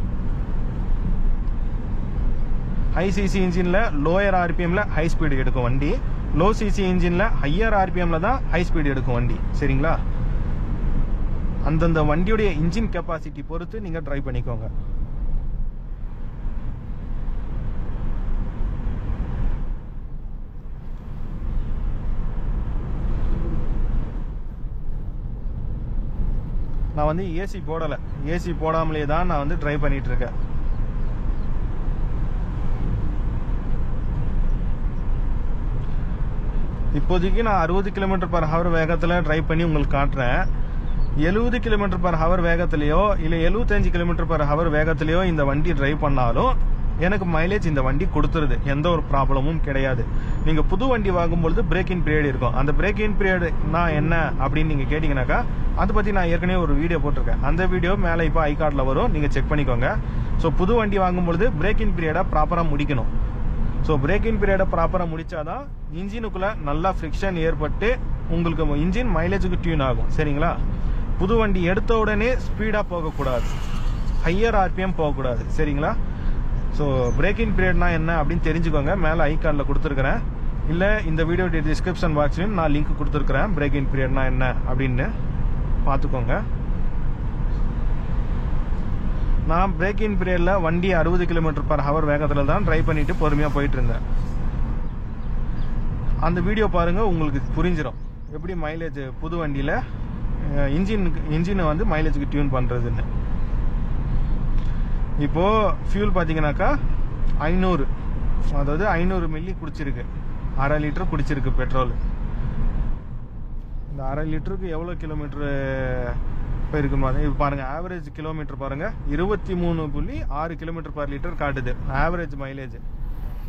A: ஹை சிசி இன்ஜின்ல லோயர் RPMல ஹை ஸ்பீடு எடுக்கும் வண்டி. லோ சிசி இன்ஜின்ல ஹையர் ஆர்பிஎம்ல தான் ஹை ஸ்பீடு எடுக்கும் வண்டி. சரிங்களா? அந்தந்த வண்டியுடைய இன்ஜின் கெப்பாசிட்டி பொறுத்து நீங்க டிரைவ் பண்ணிக்கோங்க. நான் வந்து ஏசி போடலை, ஏசி போடாமலே தான் நான் வந்து டிரைவ் பண்ணிட்டு இருக்கேன். இப்போதைக்கு நான் 60 km/h வேகத்தில் டிரைவ் பண்ணி உங்களுக்கு காட்டுறேன். 70 km/h வேகத்திலையோ இல்லை 75 km/h வேகத்திலையோ இந்த வண்டி டிரைவ் பண்ணாலும் எனக்கு மைலேஜ் இந்த வண்டி கொடுத்துருது. எந்த ஒரு ப்ராப்ளமும் கிடையாது. நீங்கள் புது வண்டி வாங்கும்பொழுது பிரேக்கிங் பீரியட் இருக்கும். அந்த பிரேக்கிங் பீரியட் நான் என்ன அப்படின்னு நீங்கள் கேட்டிங்கனாக்கா அதை பற்றி நான் ஏற்கனவே ஒரு வீடியோ போட்டிருக்கேன். அந்த வீடியோ மேலே இப்போ ஐ கார்டில் வரும், நீங்கள் செக் பண்ணிக்கோங்க. ஸோ புது வண்டி வாங்கும்பொழுது பிரேக்கிங் பீரியடை ப்ராப்பராக முடிக்கணும். ஸோ பிரேக்கிங் பீரியடை ப்ராப்பராக முடிச்சாதான் இன்ஜினுக்குள்ளே நல்லா ஃப்ரிக்ஷன் ஏற்பட்டு உங்களுக்கு இன்ஜின் மைலேஜுக்கு டியூன் ஆகும். சரிங்களா? புது வண்டி எடுத்த உடனே ஸ்பீடாக போகக்கூடாது, ஹையர் ஆர்பிஎம் போகக்கூடாது. சரிங்களா? ஸோ பிரேக்கிங் பீரியட்னா என்ன அப்படின்னு தெரிஞ்சுக்கோங்க. மேலே ஐ கார்டில் கொடுத்துருக்குறேன், இல்லை இந்த வீடியோ டிஸ்கிரிப்ஷன் பாக்ஸ்லையும் நான் லிங்க் கொடுத்துருக்குறேன். பிரேக்கிங் பீரியட்னா என்ன அப்படின்னு பார்த்துக்கோங்க. நான் பிரேக்கிங் பீரியடில் வண்டி 60 km/h வேகத்தில் தான் டிரைவ் பண்ணிட்டு பொறுமையாக போயிட்டு இருந்தேன். அந்த வீடியோ பாருங்கள், உங்களுக்கு புரிஞ்சிடும் எப்படி மைலேஜ் புது வண்டியில் இன்ஜினை வந்து மைலேஜுக்கு டியூன் பண்ணுறதுன்னு. இப்போது ஃபியூல் பார்த்தீங்கன்னாக்கா 500, அதாவது 500 மில்லி குடிச்சிருக்கு, 1/2 லிட்டர் குடிச்சிருக்கு பெட்ரோல். இந்த 1/2 லிட்டருக்கு எவ்வளோ கிலோமீட்டரு போயிருக்கு பாருங்க. இப்போ பாருங்கள், ஆவரேஜ் கிலோமீட்டர் பாருங்கள் 23.6 km/லிட்டர் காட்டுது. ஆவரேஜ் மைலேஜ்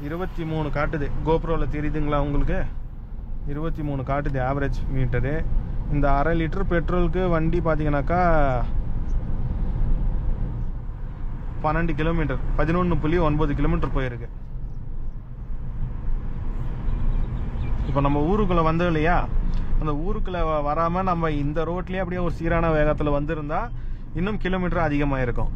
A: 23 காட்டுது. கோப்ரோவில் தெரியுதுங்களா உங்களுக்கு? 23 காட்டுது ஆவரேஜ் மீட்டரு. இந்த 1/2 லிட்டர் பெட்ரோலுக்கு வண்டி பார்த்தீங்கன்னாக்கா 12 கிலோமீட்டர், 11.9 கிலோமீட்டர் போயிருக்கு. இப்போ நம்ம ஊருக்குள்ளே வந்தோம் இல்லையா, அந்த ஊருக்குள்ளே வராமல் நம்ம இந்த ரோட்லேயே அப்படியே ஒரு சீரான வேகத்தில் வந்திருந்தா இன்னும் கிலோமீட்டர் அதிகமாக இருக்கும்.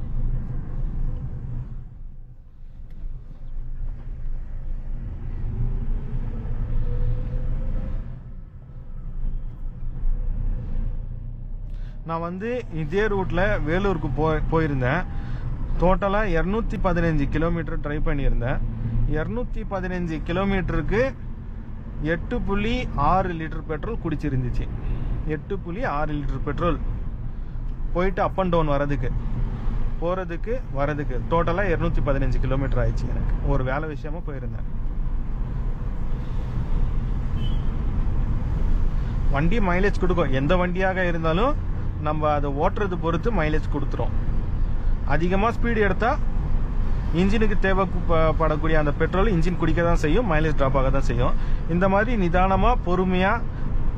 A: நான் வந்து இதே ரூட்டில் வேலூருக்கு போயிருந்தேன். டோட்டலாக 215 கிலோமீட்டர் ட்ரைவ் பண்ணியிருந்தேன். 215 கிலோமீட்டருக்கு 8.6 லிட்டர் பெட்ரோல் குடிச்சிருந்துச்சு. 8.6 லிட்டர் பெட்ரோல் போயிட்டு அப் அண்ட் டவுன் போகிறதுக்கு வரதுக்கு டோட்டலாக 215 கிலோமீட்டர் ஆயிடுச்சு. எனக்கு ஒரு வேலை விஷயமா போயிருந்தேன். வண்டி மைலேஜ் கொடுக்கும், எந்த வண்டியாக இருந்தாலும் நம்ம அதை ஓட்டுறது பொறுத்து மைலேஜ் கொடுத்துரும். அதிகமாக ஸ்பீடு எடுத்தால் இன்ஜினுக்கு தேவைப்படக்கூடிய அந்த பெட்ரோல் இன்ஜின் குடிக்க தான் செய்யும், மைலேஜ் ட்ராப் ஆக தான் செய்யும். இந்த மாதிரி நிதானமாக பொறுமையாக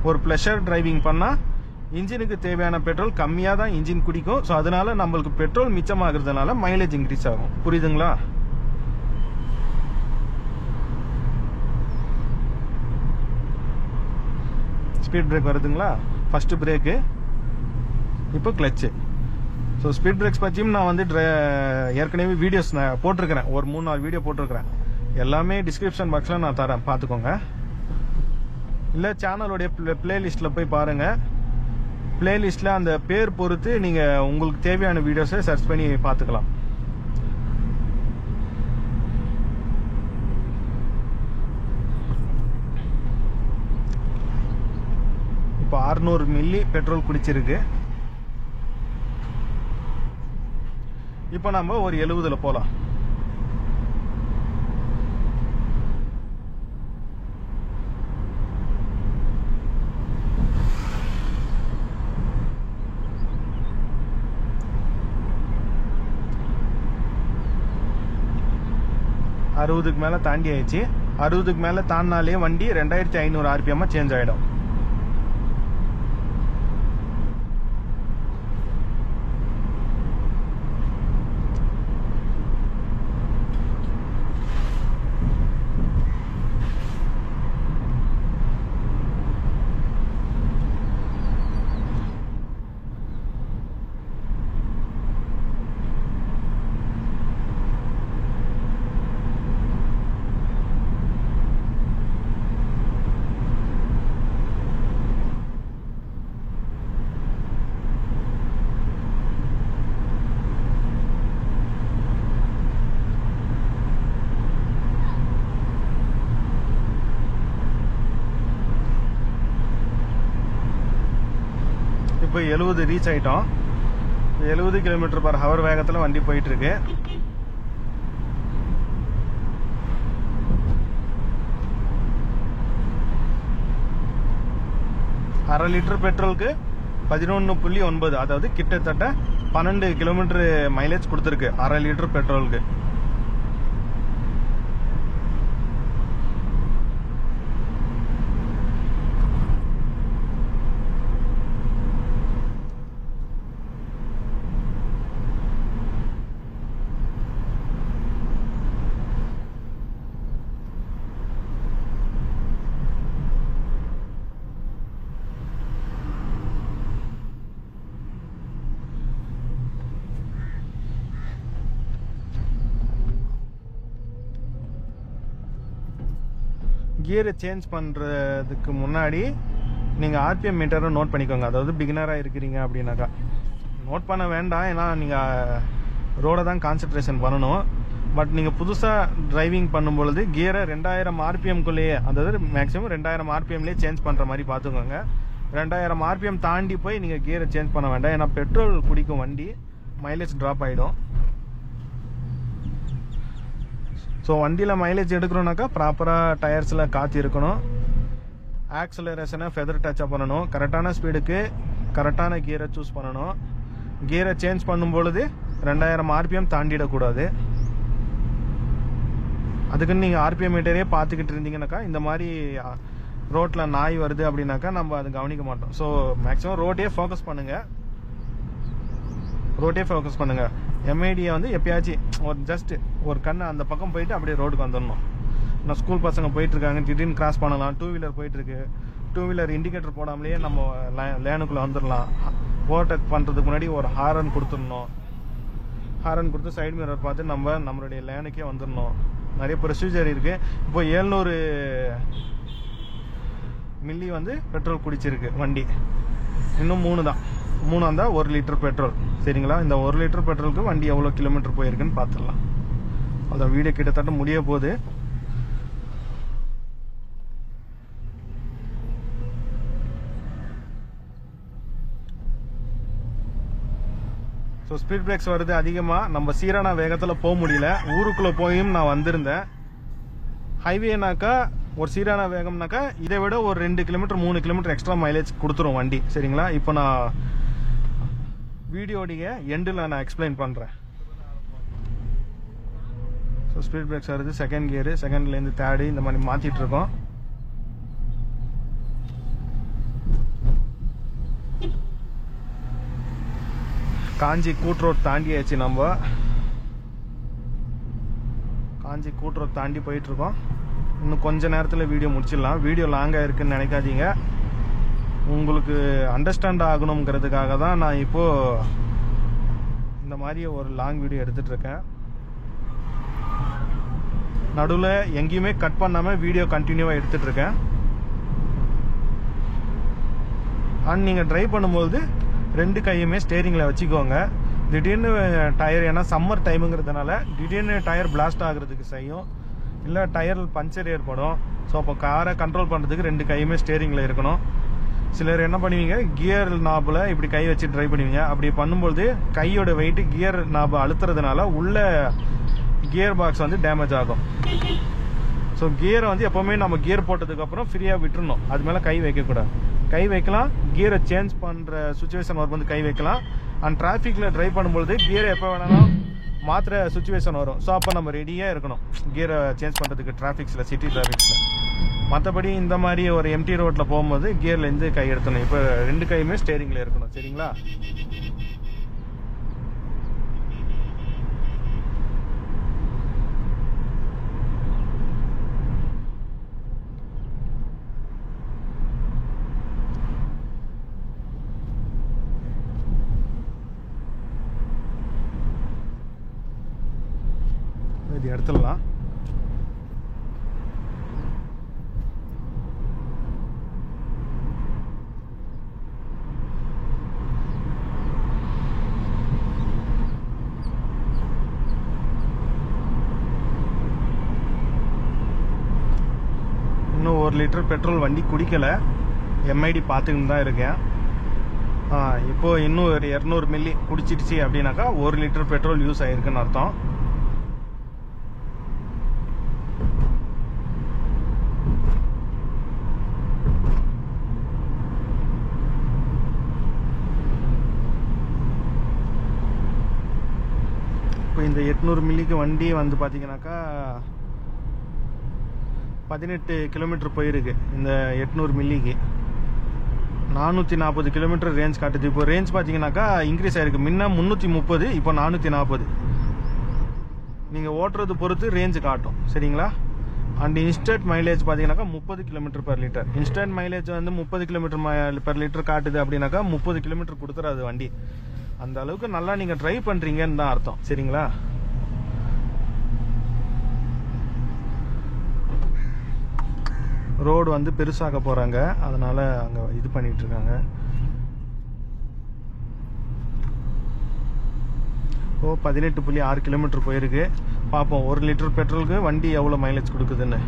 A: ஒரு ப்ளஷர் டிரைவிங் பண்ணால் இன்ஜினுக்கு தேவையான பெட்ரோல் கம்மியாக தான் இன்ஜின் குடிக்கும். ஸோ அதனால நம்மளுக்கு பெட்ரோல் மிச்சமாகிறதுனால மைலேஜ் இன்க்ரீஸ் ஆகும். புரியுதுங்களா? ஸ்பீட் பிரேக் வருதுங்களா? ஃபஸ்ட்டு பிரேக்கு, இப்போ கிளச்சு. ஸோ ஸ்பீட் பிரேக்ஸ் பற்றியும் நான் வந்து ஏற்கனவே வீடியோஸ் நான் போட்டிருக்கிறேன், ஒரு 3-4 வீடியோ போட்டிருக்கிறேன். எல்லாமே டிஸ்கிரிப்ஷன் பாக்ஸில் நான் தரேன், பார்த்துக்கோங்க. இல்லை சேனலோடைய பிளேலிஸ்ட்டில் போய் பாருங்கள். பிளேலிஸ்ட்டில் அந்த பேர் பொறுத்து நீங்கள் உங்களுக்கு தேவையான வீடியோஸை சர்ச் பண்ணி பார்த்துக்கலாம். இப்போ 600 மில்லி பெட்ரோல் குடிச்சிருக்கு. இப்போ நம்ம ஒரு 70ல் போகலாம். அறுபதுக்கு மேலே தாண்டி ஆயிடுச்சு. 60க்கு மேலே தாண்டினாலே வண்டி 2500 RPM சேஞ்ச் ஆகிடும். இப்போ 70 ரீச் ஆயிட்டோம். 70 km/h வேகத்துல வண்டி போயிட்டு இருக்கு. அரை லிட்டர் பெட்ரோலுக்கு 11.9, அதாவது கிட்டத்தட்ட 12 கிலோமீட்டர் மைலேஜ் கொடுத்துருக்கு அரை லிட்டர் பெட்ரோலுக்கு. கியரை சேஞ்ச் பண்ணுறதுக்கு முன்னாடி நீங்கள் ஆர்பிஎம் மீட்டரை நோட் பண்ணிக்கோங்க. அதாவது பிகினராக இருக்கிறீங்க அப்படின்னாக்கா நோட் பண்ண வேண்டாம், ஏன்னா நீங்கள் ரோடை தான் கான்சன்ட்ரேஷன் பண்ணணும். பட் நீங்கள் புதுசாக டிரைவிங் பண்ணும்பொழுது கியரை 2000 ஆர்பிஎம்குள்ளேயே, அதாவது மேக்ஸிமம் 2000 ஆர்பிஎம்லேயே சேஞ்ச் பண்ணுற மாதிரி பார்த்துக்கோங்க. 2000 ஆர்பிஎம் தாண்டி போய் நீங்கள் கியரை சேஞ்ச் பண்ண வேண்டாம், ஏன்னா பெட்ரோல் குடிக்கும் வண்டி, மைலேஜ் ட்ராப் ஆகிடும். ஸோ வண்டியில் மைலேஜ் எடுக்கிறோன்னாக்கா ப்ராப்பராக டயர்ஸில் காற்று இருக்கணும், ஆக்சலரேஷனை ஃபெதர் டச்அப் பண்ணணும், கரெக்டான ஸ்பீடுக்கு கரெக்டான கியரை சூஸ் பண்ணணும். கியரை சேஞ்ச் பண்ணும்பொழுது 2000 ஆர்பிஎம் தாண்டிடக்கூடாது. அதுக்குன்னு நீங்கள் ஆர்பிஎம் மீட்டரே பார்த்துக்கிட்டு இருந்தீங்கன்னாக்கா இந்த மாதிரி ரோட்டில் நாய் வருது அப்படின்னாக்கா நம்ம அதை கவனிக்க மாட்டோம். ஸோ மேக்ஸிமம் ரோட்டையே ஃபோக்கஸ் பண்ணுங்கள். எம்ஐடியை வந்து எப்பயாச்சும் ஒரு ஜஸ்ட் ஒரு கண்ணு அந்த பக்கம் போயிட்டு அப்படியே ரோடுக்கு வந்துடணும். நான் ஸ்கூல் பசங்க போயிட்டு இருக்காங்க, திடீர்னு கிராஸ் பண்ணலாம். 2 வீலர் போயிட்டு இருக்கு, 2 வீலர் இண்டிகேட்டர் போடாமலேயே நம்ம லேனுக்குள்ள வந்துடலாம். ஓவர்டேக் பண்றதுக்கு முன்னாடி ஒரு ஹாரன் கொடுத்துடணும். ஹாரன் கொடுத்து சைடு மிரர் பார்த்து நம்மளுடைய லேனுக்கே வந்துடணும். நிறைய ப்ரொசீஜர் இருக்கு. இப்போ 700 மில்லி வந்து பெட்ரோல் குடிச்சிருக்கு வண்டி. இன்னும் 3 தான். 3 இருந்தால் 1 லிட்டர் பெட்ரோல். சரிங்களா? இந்த 1 லிட்டர் பெட்ரோலுக்கு வண்டி எவ்வளோ கிலோமீட்டர் போயிருக்குன்னு பார்த்துடலாம். அதான் வீடியோ கிட்டத்தட்ட முடிய போகுது. ஸோ ஸ்பீட் பிரேக்ஸ் வருது அதிகமாக, நம்ம சீரான வேகத்தில் போக முடியல. ஊருக்குள்ளே போயும் நான் வந்திருந்தேன். ஹைவேனாக்கா ஒரு சீரான வேகம்னாக்கா இதை விட ஒரு 2 கிலோமீட்டர் 3 கிலோமீட்டர் எக்ஸ்ட்ரா மைலேஜ் கொடுத்துரும் வண்டி. சரிங்களா? இப்போ நான் வீடியோடைய எண்டில் நான் எக்ஸ்பிளைன் பண்ணுறேன். ஸோ ஸ்பீட் பிரேக்ஸ் வருது, செகண்ட் கியரு, செகண்ட்லேருந்து தேர்டு, இந்த மாதிரி மாற்றிட்டு இருக்கோம். காஞ்சி கூட்ரோட் தாண்டியாச்சு. நம்ம காஞ்சி கூட்ரோட் தாண்டி போயிட்டு இருக்கோம். இன்னும் கொஞ்ச நேரத்தில் வீடியோ முடிச்சிடலாம். வீடியோ லாங்காக இருக்குன்னு நினைக்காதீங்க, உங்களுக்கு அண்டர்ஸ்டாண்ட் ஆகணுங்கிறதுக்காக தான் நான் இப்போ இந்த மாதிரி ஒரு லாங் வீடியோ எடுத்துட்டு இருக்கேன். நடுவில் எங்கேயுமே கட் பண்ணாமல் வீடியோ கண்டினியூவாக எடுத்துட்டு இருக்கேன். அண்ட் நீங்கள் ட்ரைவ் பண்ணும்போது 2 கையுமே ஸ்டேரிங்கில் வச்சுக்கோங்க. திடீர்னு டயர், ஏன்னா சம்மர் டைமுங்கிறதுனால திடீர்னு டயர் பிளாஸ்ட் ஆகுறதுக்கு செய்யும், இல்லை டயர் பஞ்சர் ஏற்படும். ஸோ அப்போ காரை கண்ட்ரோல் பண்ணுறதுக்கு 2 கையுமே ஸ்டேரிங்கில் இருக்கணும். சிலர் என்ன பண்ணுவீங்க, கியர் நாபில் இப்படி கை வச்சு ட்ரைவ் பண்ணுவீங்க. அப்படி பண்ணும்போது கையோட வெயிட்டு கியர் நாபை அழுத்துறதுனால உள்ள கியர் பாக்ஸ் வந்து டேமேஜ் ஆகும். ஸோ கியரை வந்து எப்போவுமே நம்ம கியர் போட்டதுக்கப்புறம் ஃப்ரீயாக விட்டுறணும். அது மேலே கை வைக்கக்கூடாது. கை வைக்கலாம், கியரை சேஞ்ச் பண்ணுற சுச்சுவேஷன் வரும்போது கை வைக்கலாம். அண்ட் டிராஃபிக்கில் ட்ரைவ் பண்ணும்பொழுது கியரை எப்போ வேணாலும் மாத்திர சுச்சுவேஷன் வரும். ஸோ அப்போ நம்ம ரெடியாக இருக்கணும் கியரை சேஞ்ச் பண்ணுறதுக்கு டிராஃபிக்ஸில், சிட்டி டிராஃபிக்ஸில். மற்றபடி இந்த மாதிரி ஒரு எம்டி ரோட்டில் போகும்போது கியர்லேருந்து கை எடுத்தணும். இப்போ 2 கையுமே ஸ்டேரிங்கில் இருக்கணும். சரிங்களா? இது எடுத்துடலாம். இன்னும் 1 லிட்டர் பெட்ரோல் வண்டி குடிக்கல. எம்ஐடி பார்த்துக்கிட்டு தான் இருக்கேன். இப்போ இன்னும் ஒரு 200 மில்லி குடிச்சிடுச்சு அப்படின்னாக்கா 1 லிட்டர் பெட்ரோல் யூஸ் ஆயிருக்குன்னு அர்த்தம். இப்போ இந்த 800 மில்லிக்கு வண்டி வந்து பார்த்தீங்கன்னாக்கா 18 கிலோமீட்டர் போயிருக்கு. இந்த 800 மில்லிக்கு 440 கிலோமீட்டர் ரேஞ்ச் காட்டுது. இப்போ ரேஞ்ச் பார்த்தீங்கன்னாக்கா இன்க்ரீஸ் ஆயிருக்கு. முன்ன 330, இப்போ 440. நீங்கள் ஓட்டுறது பொறுத்து ரேஞ்சு காட்டும், சரிங்களா? அண்ட் இன்ஸ்டன்ட் மைலேஜ் பார்த்தீங்கன்னாக்கா 30 kilometre per litre. Instant mileage வந்து 30 கிலோமீட்டர் பர் லிட்டர் காட்டுது அப்படின்னாக்கா 30 கிலோமீட்டர் கொடுத்துறாது வண்டி. அந்த அளவுக்கு நல்லா நீங்கள் ட்ரைவ் பண்ணுறீங்கன்னு தான் அர்த்தம், சரிங்களா? ரோடு வந்து பெருசாக போகிறாங்க, அதனால் அங்கே இது பண்ணிட்டு இருக்காங்க. ஓ 18.6 கிலோமீட்டர் போயிருக்கு. பார்ப்போம் 1 லிட்டர் பெட்ரோலுக்கு வண்டி எவ்வளோ மைலேஜ் கொடுக்குதுன்னு.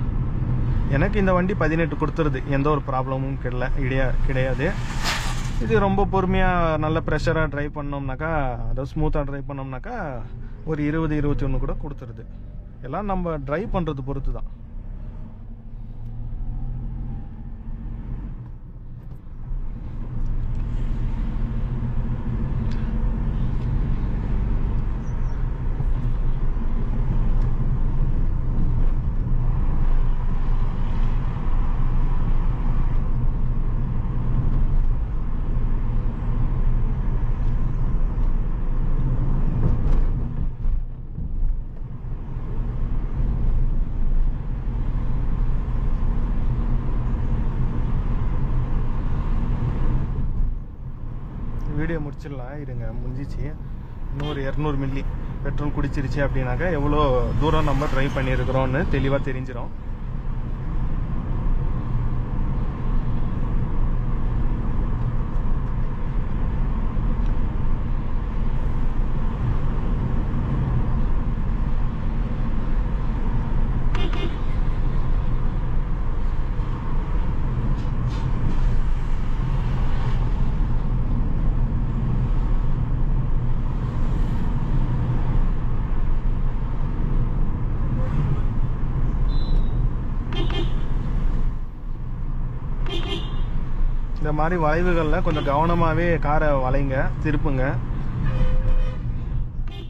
A: எனக்கு இந்த வண்டி 18 கொடுத்துருது, எந்த ஒரு ப்ராப்ளமும் கிடையாது. இது ரொம்ப பொறுமையாக நல்ல ப்ரெஷராக ட்ரைவ் பண்ணோம்னாக்கா, அதாவது ஸ்மூத்தாக ட்ரைவ் பண்ணோம்னாக்கா ஒரு 20-21 கூட கொடுத்துருது. எல்லாம் நம்ம ட்ரைவ் பண்ணுறது பொறுத்து தான். வீடியோ முடிச்சிடலாம் இருங்க, முடிஞ்சிச்சு. இன்னொரு 200 மில்லி பெட்ரோல் குடிச்சிருச்சு அப்படின்னாக்கா எவ்வளோ தூரம் நம்ம ட்ரைவ் பண்ணியிருக்கிறோன்னு தெளிவாக தெரிஞ்சிடும். இந்த மாதிரி வளைவுகளில் கொஞ்சம் கவனமாகவே காரை வளைங்க, திருப்புங்க.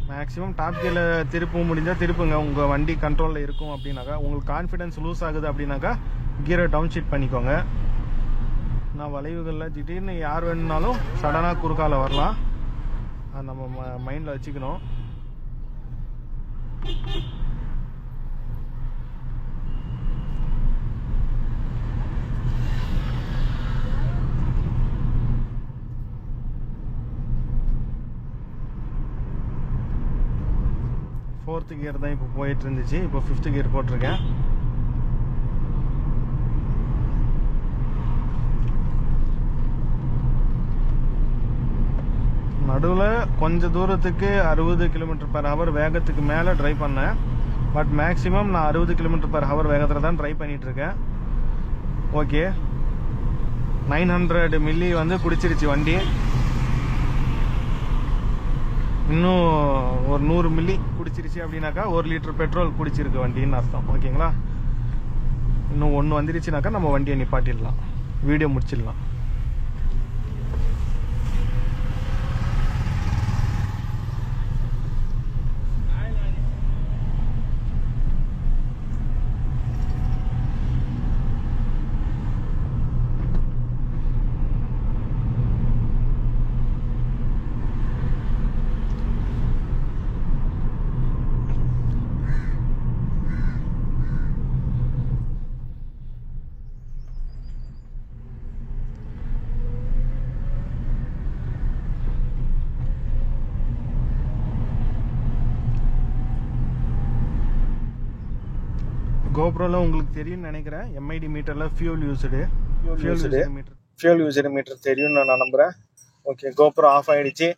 A: மேக்ஸிமம் டாப் கியரில் திருப்ப முடிஞ்சால் திருப்புங்க. உங்கள் வண்டி கண்ட்ரோலில் இருக்கும் அப்படின்னாக்கா, உங்களுக்கு கான்ஃபிடன்ஸ் லூஸ் ஆகுது அப்படின்னாக்கா கியரை டவுன் ஷீட் பண்ணிக்கோங்க. நான் வளைவுகளில் திடீர்னு யார் வேணுனாலும் சடனாக குறுக்கால வரலாம், அது நம்ம மைண்டில் வச்சுக்கணும். ஃபோர்த்து கியர் தான் இப்போ போயிட்டு இருந்துச்சு, இப்போ 5th கியர் போட்டிருக்கேன். நடுவில் கொஞ்சம் தூரத்துக்கு 60 km/h வேகத்துக்கு மேலே ட்ரைவ் பண்ணேன். பட் மேக்ஸிமம் நான் 60 km/h வேகத்தில் தான் ட்ரைவ் பண்ணிகிட்ருக்கேன். ஓகே, 900 மில்லி வந்து குடிச்சிருச்சு வண்டி. இன்னும் ஒரு 100 மில்லி குடிச்சிருச்சு அப்படின்னாக்கா 1 லிட்டர் பெட்ரோல் குடிச்சிருக்கு வண்டின்னு அர்த்தம், ஓகேங்களா? இன்னும் 1 வந்துருச்சுனாக்கா நம்ம வண்டியை நிப்பாட்டிடலாம், வீடியோ முடிச்சிடலாம். கோப்ரோல உங்களுக்கு தெரியும்னு நினைக்கிறேன், எம்ஐடி மீட்டர்ல ஃபியூல் யூஸ்டு மீட்டர் தெரியும்னு நான் நம்புறேன். ஓகே, கோப்ரோ ஆஃப் ஆயிடுச்சு.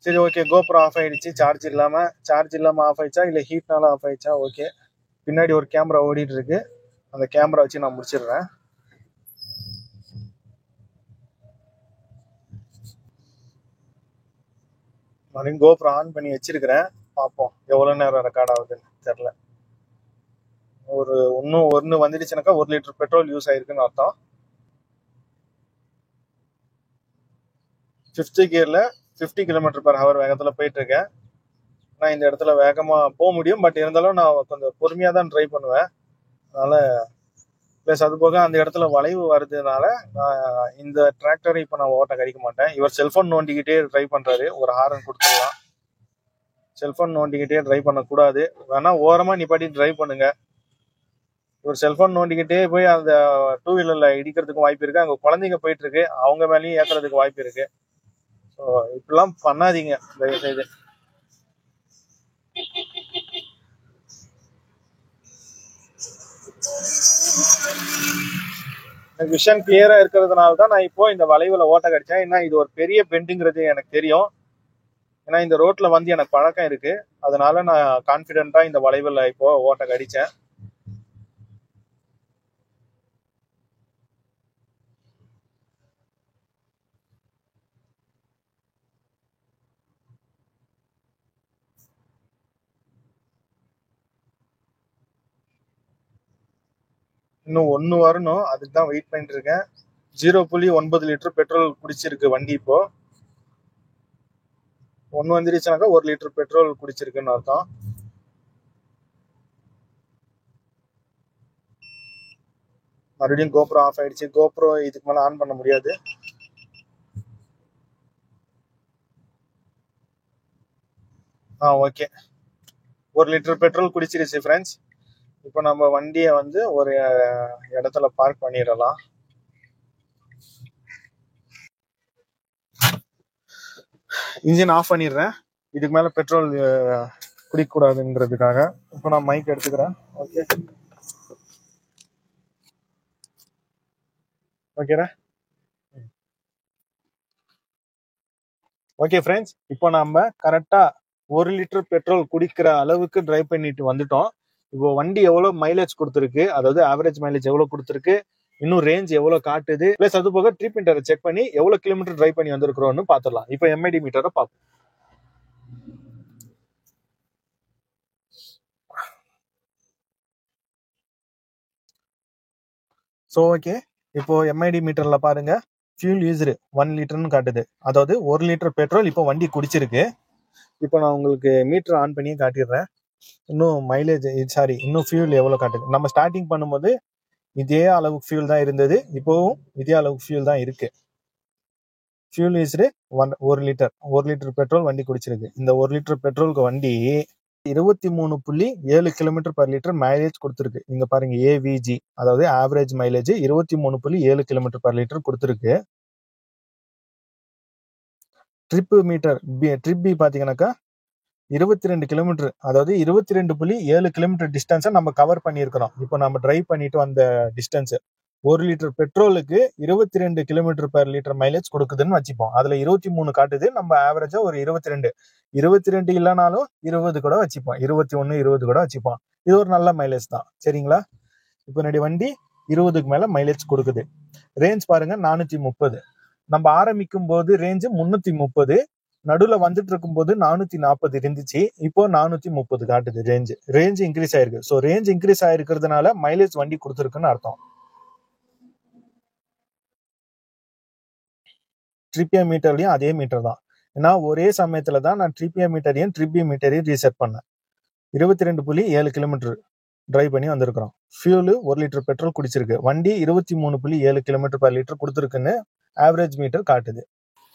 A: சரி, ஓகே, கோப்ரோ ஆஃப் ஆயிடுச்சு. சார்ஜ் இல்லாம ஆஃப் ஆயிடுச்சா இல்லை ஹீட்னால ஆஃப் ஆயிடுச்சா? ஓகே, பின்னாடி ஒரு கேமரா ஓடிட்டு இருக்கு, அந்த கேமரா வச்சு நான் முடிச்சிடுறேன். மறுபடியும் கோப்ரோ ஆன் பண்ணி வச்சிருக்கிறேன். பார்ப்போம் எவ்வளவு நேரம் ரெக்கார்ட் ஆகுதுன்னு தெரியல. இன்னும் ஒன்று வந்துடுச்சுனாக்கா 1 லிட்டர் பெட்ரோல் யூஸ் ஆயிருக்குன்னு அர்த்தம். 5th கியர்ல 50 km/h வேகத்துல போயிட்டு இருக்கேன். நான் இந்த இடத்துல வேகமா போக முடியும், பட் இருந்தாலும் நான் கொஞ்சம் பொறுமையா தான் ட்ரை பண்ணுவேன். அதனால பிளஸ் அது போக அந்த இடத்துல வளைவு வருதுனால இந்த டிராக்டரை இப்போ நான் ஓட்ட கடிக்க மாட்டேன். இவர் செல்போன் நோண்டிக்கிட்டே ட்ரை பண்றாரு. ஒரு ஹாரன் கொடுத்துடலாம். செல்போன் நோண்டிக்கிட்டே ட்ரை பண்ணக்கூடாது. வேணா ஓரமா நிப்பாட்டி ட்ரை பண்ணுங்க. இவர் செல்போன் நோண்டிக்கிட்டே போய் அந்த 2 வீலர்ல இடிக்கிறதுக்கு வாய்ப்பு இருக்கு. அங்க குழந்தைங்க போயிட்டு இருக்கு, அவங்க மேலேயும் ஏத்துறதுக்கு வாய்ப்பு இருக்கு. ஸோ இப்படிலாம் பண்ணாதீங்க தயவு செய்து. எனக்கு விஷன் கிளியரா இருக்கிறதுனால தான் நான் இப்போ இந்த வளைவுல ஓட்ட கடிச்சேன். ஏன்னா இது ஒரு பெரிய பெண்டுங்கிறது எனக்கு தெரியும். ஏன்னா இந்த ரோட்ல வந்து எனக்கு பழக்கம் இருக்கு. அதனால நான் கான்பிடென்ட்டா இந்த வளைவுல இப்போ ஓட்ட கடிச்சேன். இன்னும் 1 வரணும், அதுக்கு தான் வெயிட் பண்ணிட்டு இருக்கேன். 0.9 லிட்டர் பெட்ரோல் குடிச்சிருக்கு வண்டி. இப்போ 1 வந்துருச்சுனாக்கா 1 லிட்டர் பெட்ரோல் குடிச்சிருக்குன்னு அர்த்தம். மறுபடியும் கோப்ரோ ஆஃப் ஆயிடுச்சு. கோப்ரோ இதுக்கு மேல ஆன் பண்ண முடியாது. ஓகே, 1 லிட்டர் பெட்ரோல் குடிச்சிருச்சு ஃப்ரெண்ட்ஸ். இப்போ நம்ம வண்டியை வந்து ஒரு இடத்துல பார்க் பண்ணிடலாம். இன்ஜின் ஆஃப் பண்ணிடுறேன். இதுக்கு மேல பெட்ரோல் குடிக்க கூடாதுங்கிறதுக்காக. இப்போ நான் மைக் எடுத்துக்கிறேன். ஓகே ஓகேடா. ஓகே ஃப்ரெண்ட்ஸ், இப்போ நம்ம கரெக்டா 1 லிட்டர் பெட்ரோல் குடிக்கிற அளவுக்கு டிரைவ் பண்ணிட்டு வந்துட்டோம். இப்போ வண்டி எவ்வளவு மைலேஜ் கொடுத்துருக்கு, அதாவது ஆவரேஜ் மைலேஜ் எவ்வளவு கொடுத்துருக்கு, இன்னும் ரேஞ்ச் எவ்வளவு காட்டுது, பிளஸ் அது போக ட்ரிப் மீட்டரை செக் பண்ணி எவ்வளவு கிலோமீட்டர் டிரைவ் பண்ணி வந்திருக்கிறோம்னு பாத்துடலாம். இப்போ எம்ஐடி மீட்டரை பார்ப்போம். ஸோ ஓகே, இப்போ எம்ஐடி மீட்டர்ல பாருங்க, ஃபியூல் யூஸ்டு 1 லிட்டர்னு காட்டுது. அதாவது 1 லிட்டர் பெட்ரோல் இப்போ வண்டி குடிச்சிருக்கு. இப்போ நான் உங்களுக்கு மீட்டர் ஆன் பண்ணி காட்டிடுறேன். இன்னும் மைலேஜ் இன்னும் ஃபியூல் எவ்வளவு காட்டுது. நம்ம ஸ்டார்டிங் பண்ணும்போது இதே அளவுக்கு ஃபியூல் தான் இருந்தது, இப்போவும் இதே அளவுக்கு ஃபியூல் தான் இருக்கு. ஃபியூல் யூஸ்டு 1 லிட்டர் பெட்ரோல் வண்டி குடிச்சிருக்கு. இந்த 1 லிட்டர் பெட்ரோலுக்கு வண்டி 23.7 km/லிட்டர் மைலேஜ் கொடுத்துருக்கு. இங்க பாருங்க, ஏவிஜி, அதாவது ஆவரேஜ் மைலேஜ் 23.7 km/லிட்டர் கொடுத்துருக்கு. ட்ரிப் பி பாத்தீங்கன்னாக்கா 22 கிலோமீட்டர், அதாவது 22.7 கிலோமீட்டர் டிஸ்டன்ஸை நம்ம கவர் பண்ணியிருக்கிறோம். இப்போ நம்ம டிரைவ் பண்ணிட்டு வந்த டிஸ்டன்ஸ் 1 லிட்டர் பெட்ரோலுக்கு 22 km/லிட்டர் மைலேஜ் கொடுக்குதுன்னு வச்சுப்போம். அதுல 23 காட்டுது, நம்ம ஆவரேஜா ஒரு 22 இல்லைனாலும் 20 கூட வச்சுப்போம். 21, 20 கூட வச்சுப்போம். இது ஒரு நல்ல மைலேஜ் தான், சரிங்களா? இப்போ என்னுடைய வண்டி 20க்கு மேல மைலேஜ் கொடுக்குது. ரேஞ்ச் பாருங்க 430. நம்ம ஆரம்பிக்கும் போது ரேஞ்சு 330, நடுவுல வந்துட்டு இருக்கும் போது 440 இருந்துச்சு, இப்போ 430 காட்டுது. ரேஞ்ச் இன்க்ரீஸ் ஆயிருக்கு. ஸோ ரேஞ்ச் இன்க்ரீஸ் ஆயிருக்கிறதுனால மைலேஜ் வண்டி கொடுத்துருக்குன்னு அர்த்தம். ட்ரிப் ஏ மீட்டர்லயும் அதே மீட்டர் தான். ஏன்னா ஒரே சமயத்துல தான் நான் ட்ரிப் ஏ மீட்டரையும் ட்ரிப் பி மீட்டரையும் ரீசெட் பண்ணேன். 22.7 கிலோமீட்டர் டிரைவ் பண்ணி வந்திருக்கிறோம். ஃபியூலு 1 லிட்டர் பெட்ரோல் குடிச்சிருக்கு. வண்டி 23.7 km/லிட்டர் கொடுத்துருக்குன்னு ஆவரேஜ் மீட்டர் காட்டுது.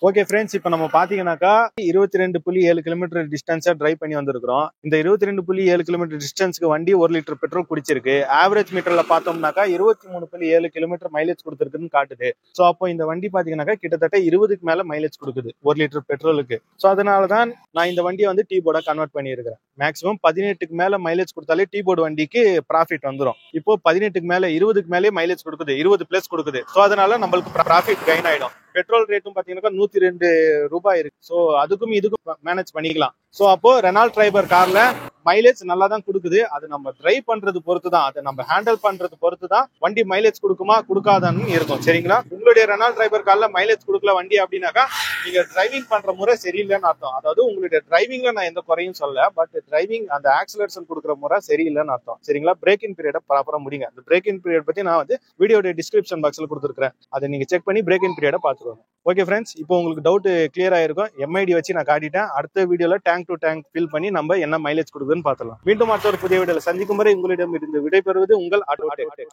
A: ஓகே ஃப்ரெண்ட்ஸ், இப்போ நம்ம பாத்தீங்கன்னாக்கா 22.7 கிலோமீட்டர் டிஸ்டன்ஸா டிரைவ் பண்ணி வந்திருக்கிறோம். இந்த 22.7 கிலோமீட்டர் டிஸ்டன்ஸ்க்கு வண்டி 1 லிட்டர் பெட்ரோல் குடிச்சிருக்கு. ஆவரேஜ் மீட்டர்ல பார்த்தோம்னாக்கா 23.7 கிலோமீட்டர் மைலேஜ் கொடுத்துருக்குன்னு காட்டுது. ஸோ அப்போ இந்த வண்டி பாத்தீங்கன்னாக்கா கிட்டத்தட்ட 20க்கு மேல மைலேஜ் கொடுக்குது 1 லிட்டர் பெட்ரோலுக்கு. ஸோ அதனாலதான் நான் இந்த வண்டியை வந்து டீ போர்டா கன்வெர்ட் பண்ணியிருக்கிறேன். மேக்ஸிமம் 18க்கு மேல மைலேஜ் கொடுத்தாலே டீ போர்டு வண்டிக்கு ப்ராஃபிட் வந்துடும். இப்போ 18க்கு மேல 20க்கு மேலே மைலேஜ் கொடுக்குது, 20 பிளஸ் கொடுக்குது. ஸோ அதனால நம்மளுக்கு ப்ராஃபிட் கெயின் ஆயிடும். பெட்ரோல் ரேட்டும் பாத்தீங்கன்னா 102 ரூபாய் இருக்கு. ஸோ அதுக்கும் இதுக்கும் மேனேஜ் பண்ணிக்கலாம். சோ அப்போ ரெனால்ட் ட்ரைபர் கார்ல மைலேஜ் நல்லா தான் கொடுக்குது. அது நம்ம டிரைவ் பண்றது பொறுத்து தான், அதை நம்ம ஹேண்டில் பண்றது பொறுத்து தான் வண்டி மைலேஜ் கொடுக்குமா கொடுக்காதான்னு இருக்கும். சரிங்களா? உங்களுடைய ரெனால்ட் ட்ரைபர் கார்ல மைலேஜ் கொடுக்கல வண்டி அப்படின்னாக்கா நீங்க டிரைவிங் பண்ற முறை சரியில்லைன்னு அர்த்தம். அதாவது உங்களுடைய டிரைவிங்ல நான் எந்த குறையும் சொல்ல, பட் டிரைவிங் அந்த ஆக்சிலரேஷன் கொடுக்குற முறை சரியில்லைன்னு அர்த்தம். சரிங்களா? பிரேக்கிங் பீரியட ப்ராப்பரா முடிங்க. அந்த பிரேக்கிங் பீரியட் பத்தி நான் வந்து வீடியோட டிஸ்கிரிப்ஷன் பாக்ஸ்ல கொடுத்துருக்கேன். அதை நீங்க செக் பண்ணி பிரேக்கிங் பீரியட பாத்துக்கோங்க. ஓகே ஃப்ரெண்ட்ஸ், இப்போ உங்களுக்கு டவுட் கிளியர் ஆயிருக்கும். எம்ஐடி வச்சு நான் காட்டிட்டேன். அடுத்த வீடியோல டேங்க் டு டேங்க் ஃபில் பண்ணி நம்ம என்ன மைலேஜ் கொடுக்குதுன்னு பாத்துக்கலாம். மீண்டும் அடுத்த ஒரு புதிய வீடியோல சந்திக்கும் வரை உங்களிடம் இருந்து விடைபெறுவது உங்கள் ஆட்டோ டெக்.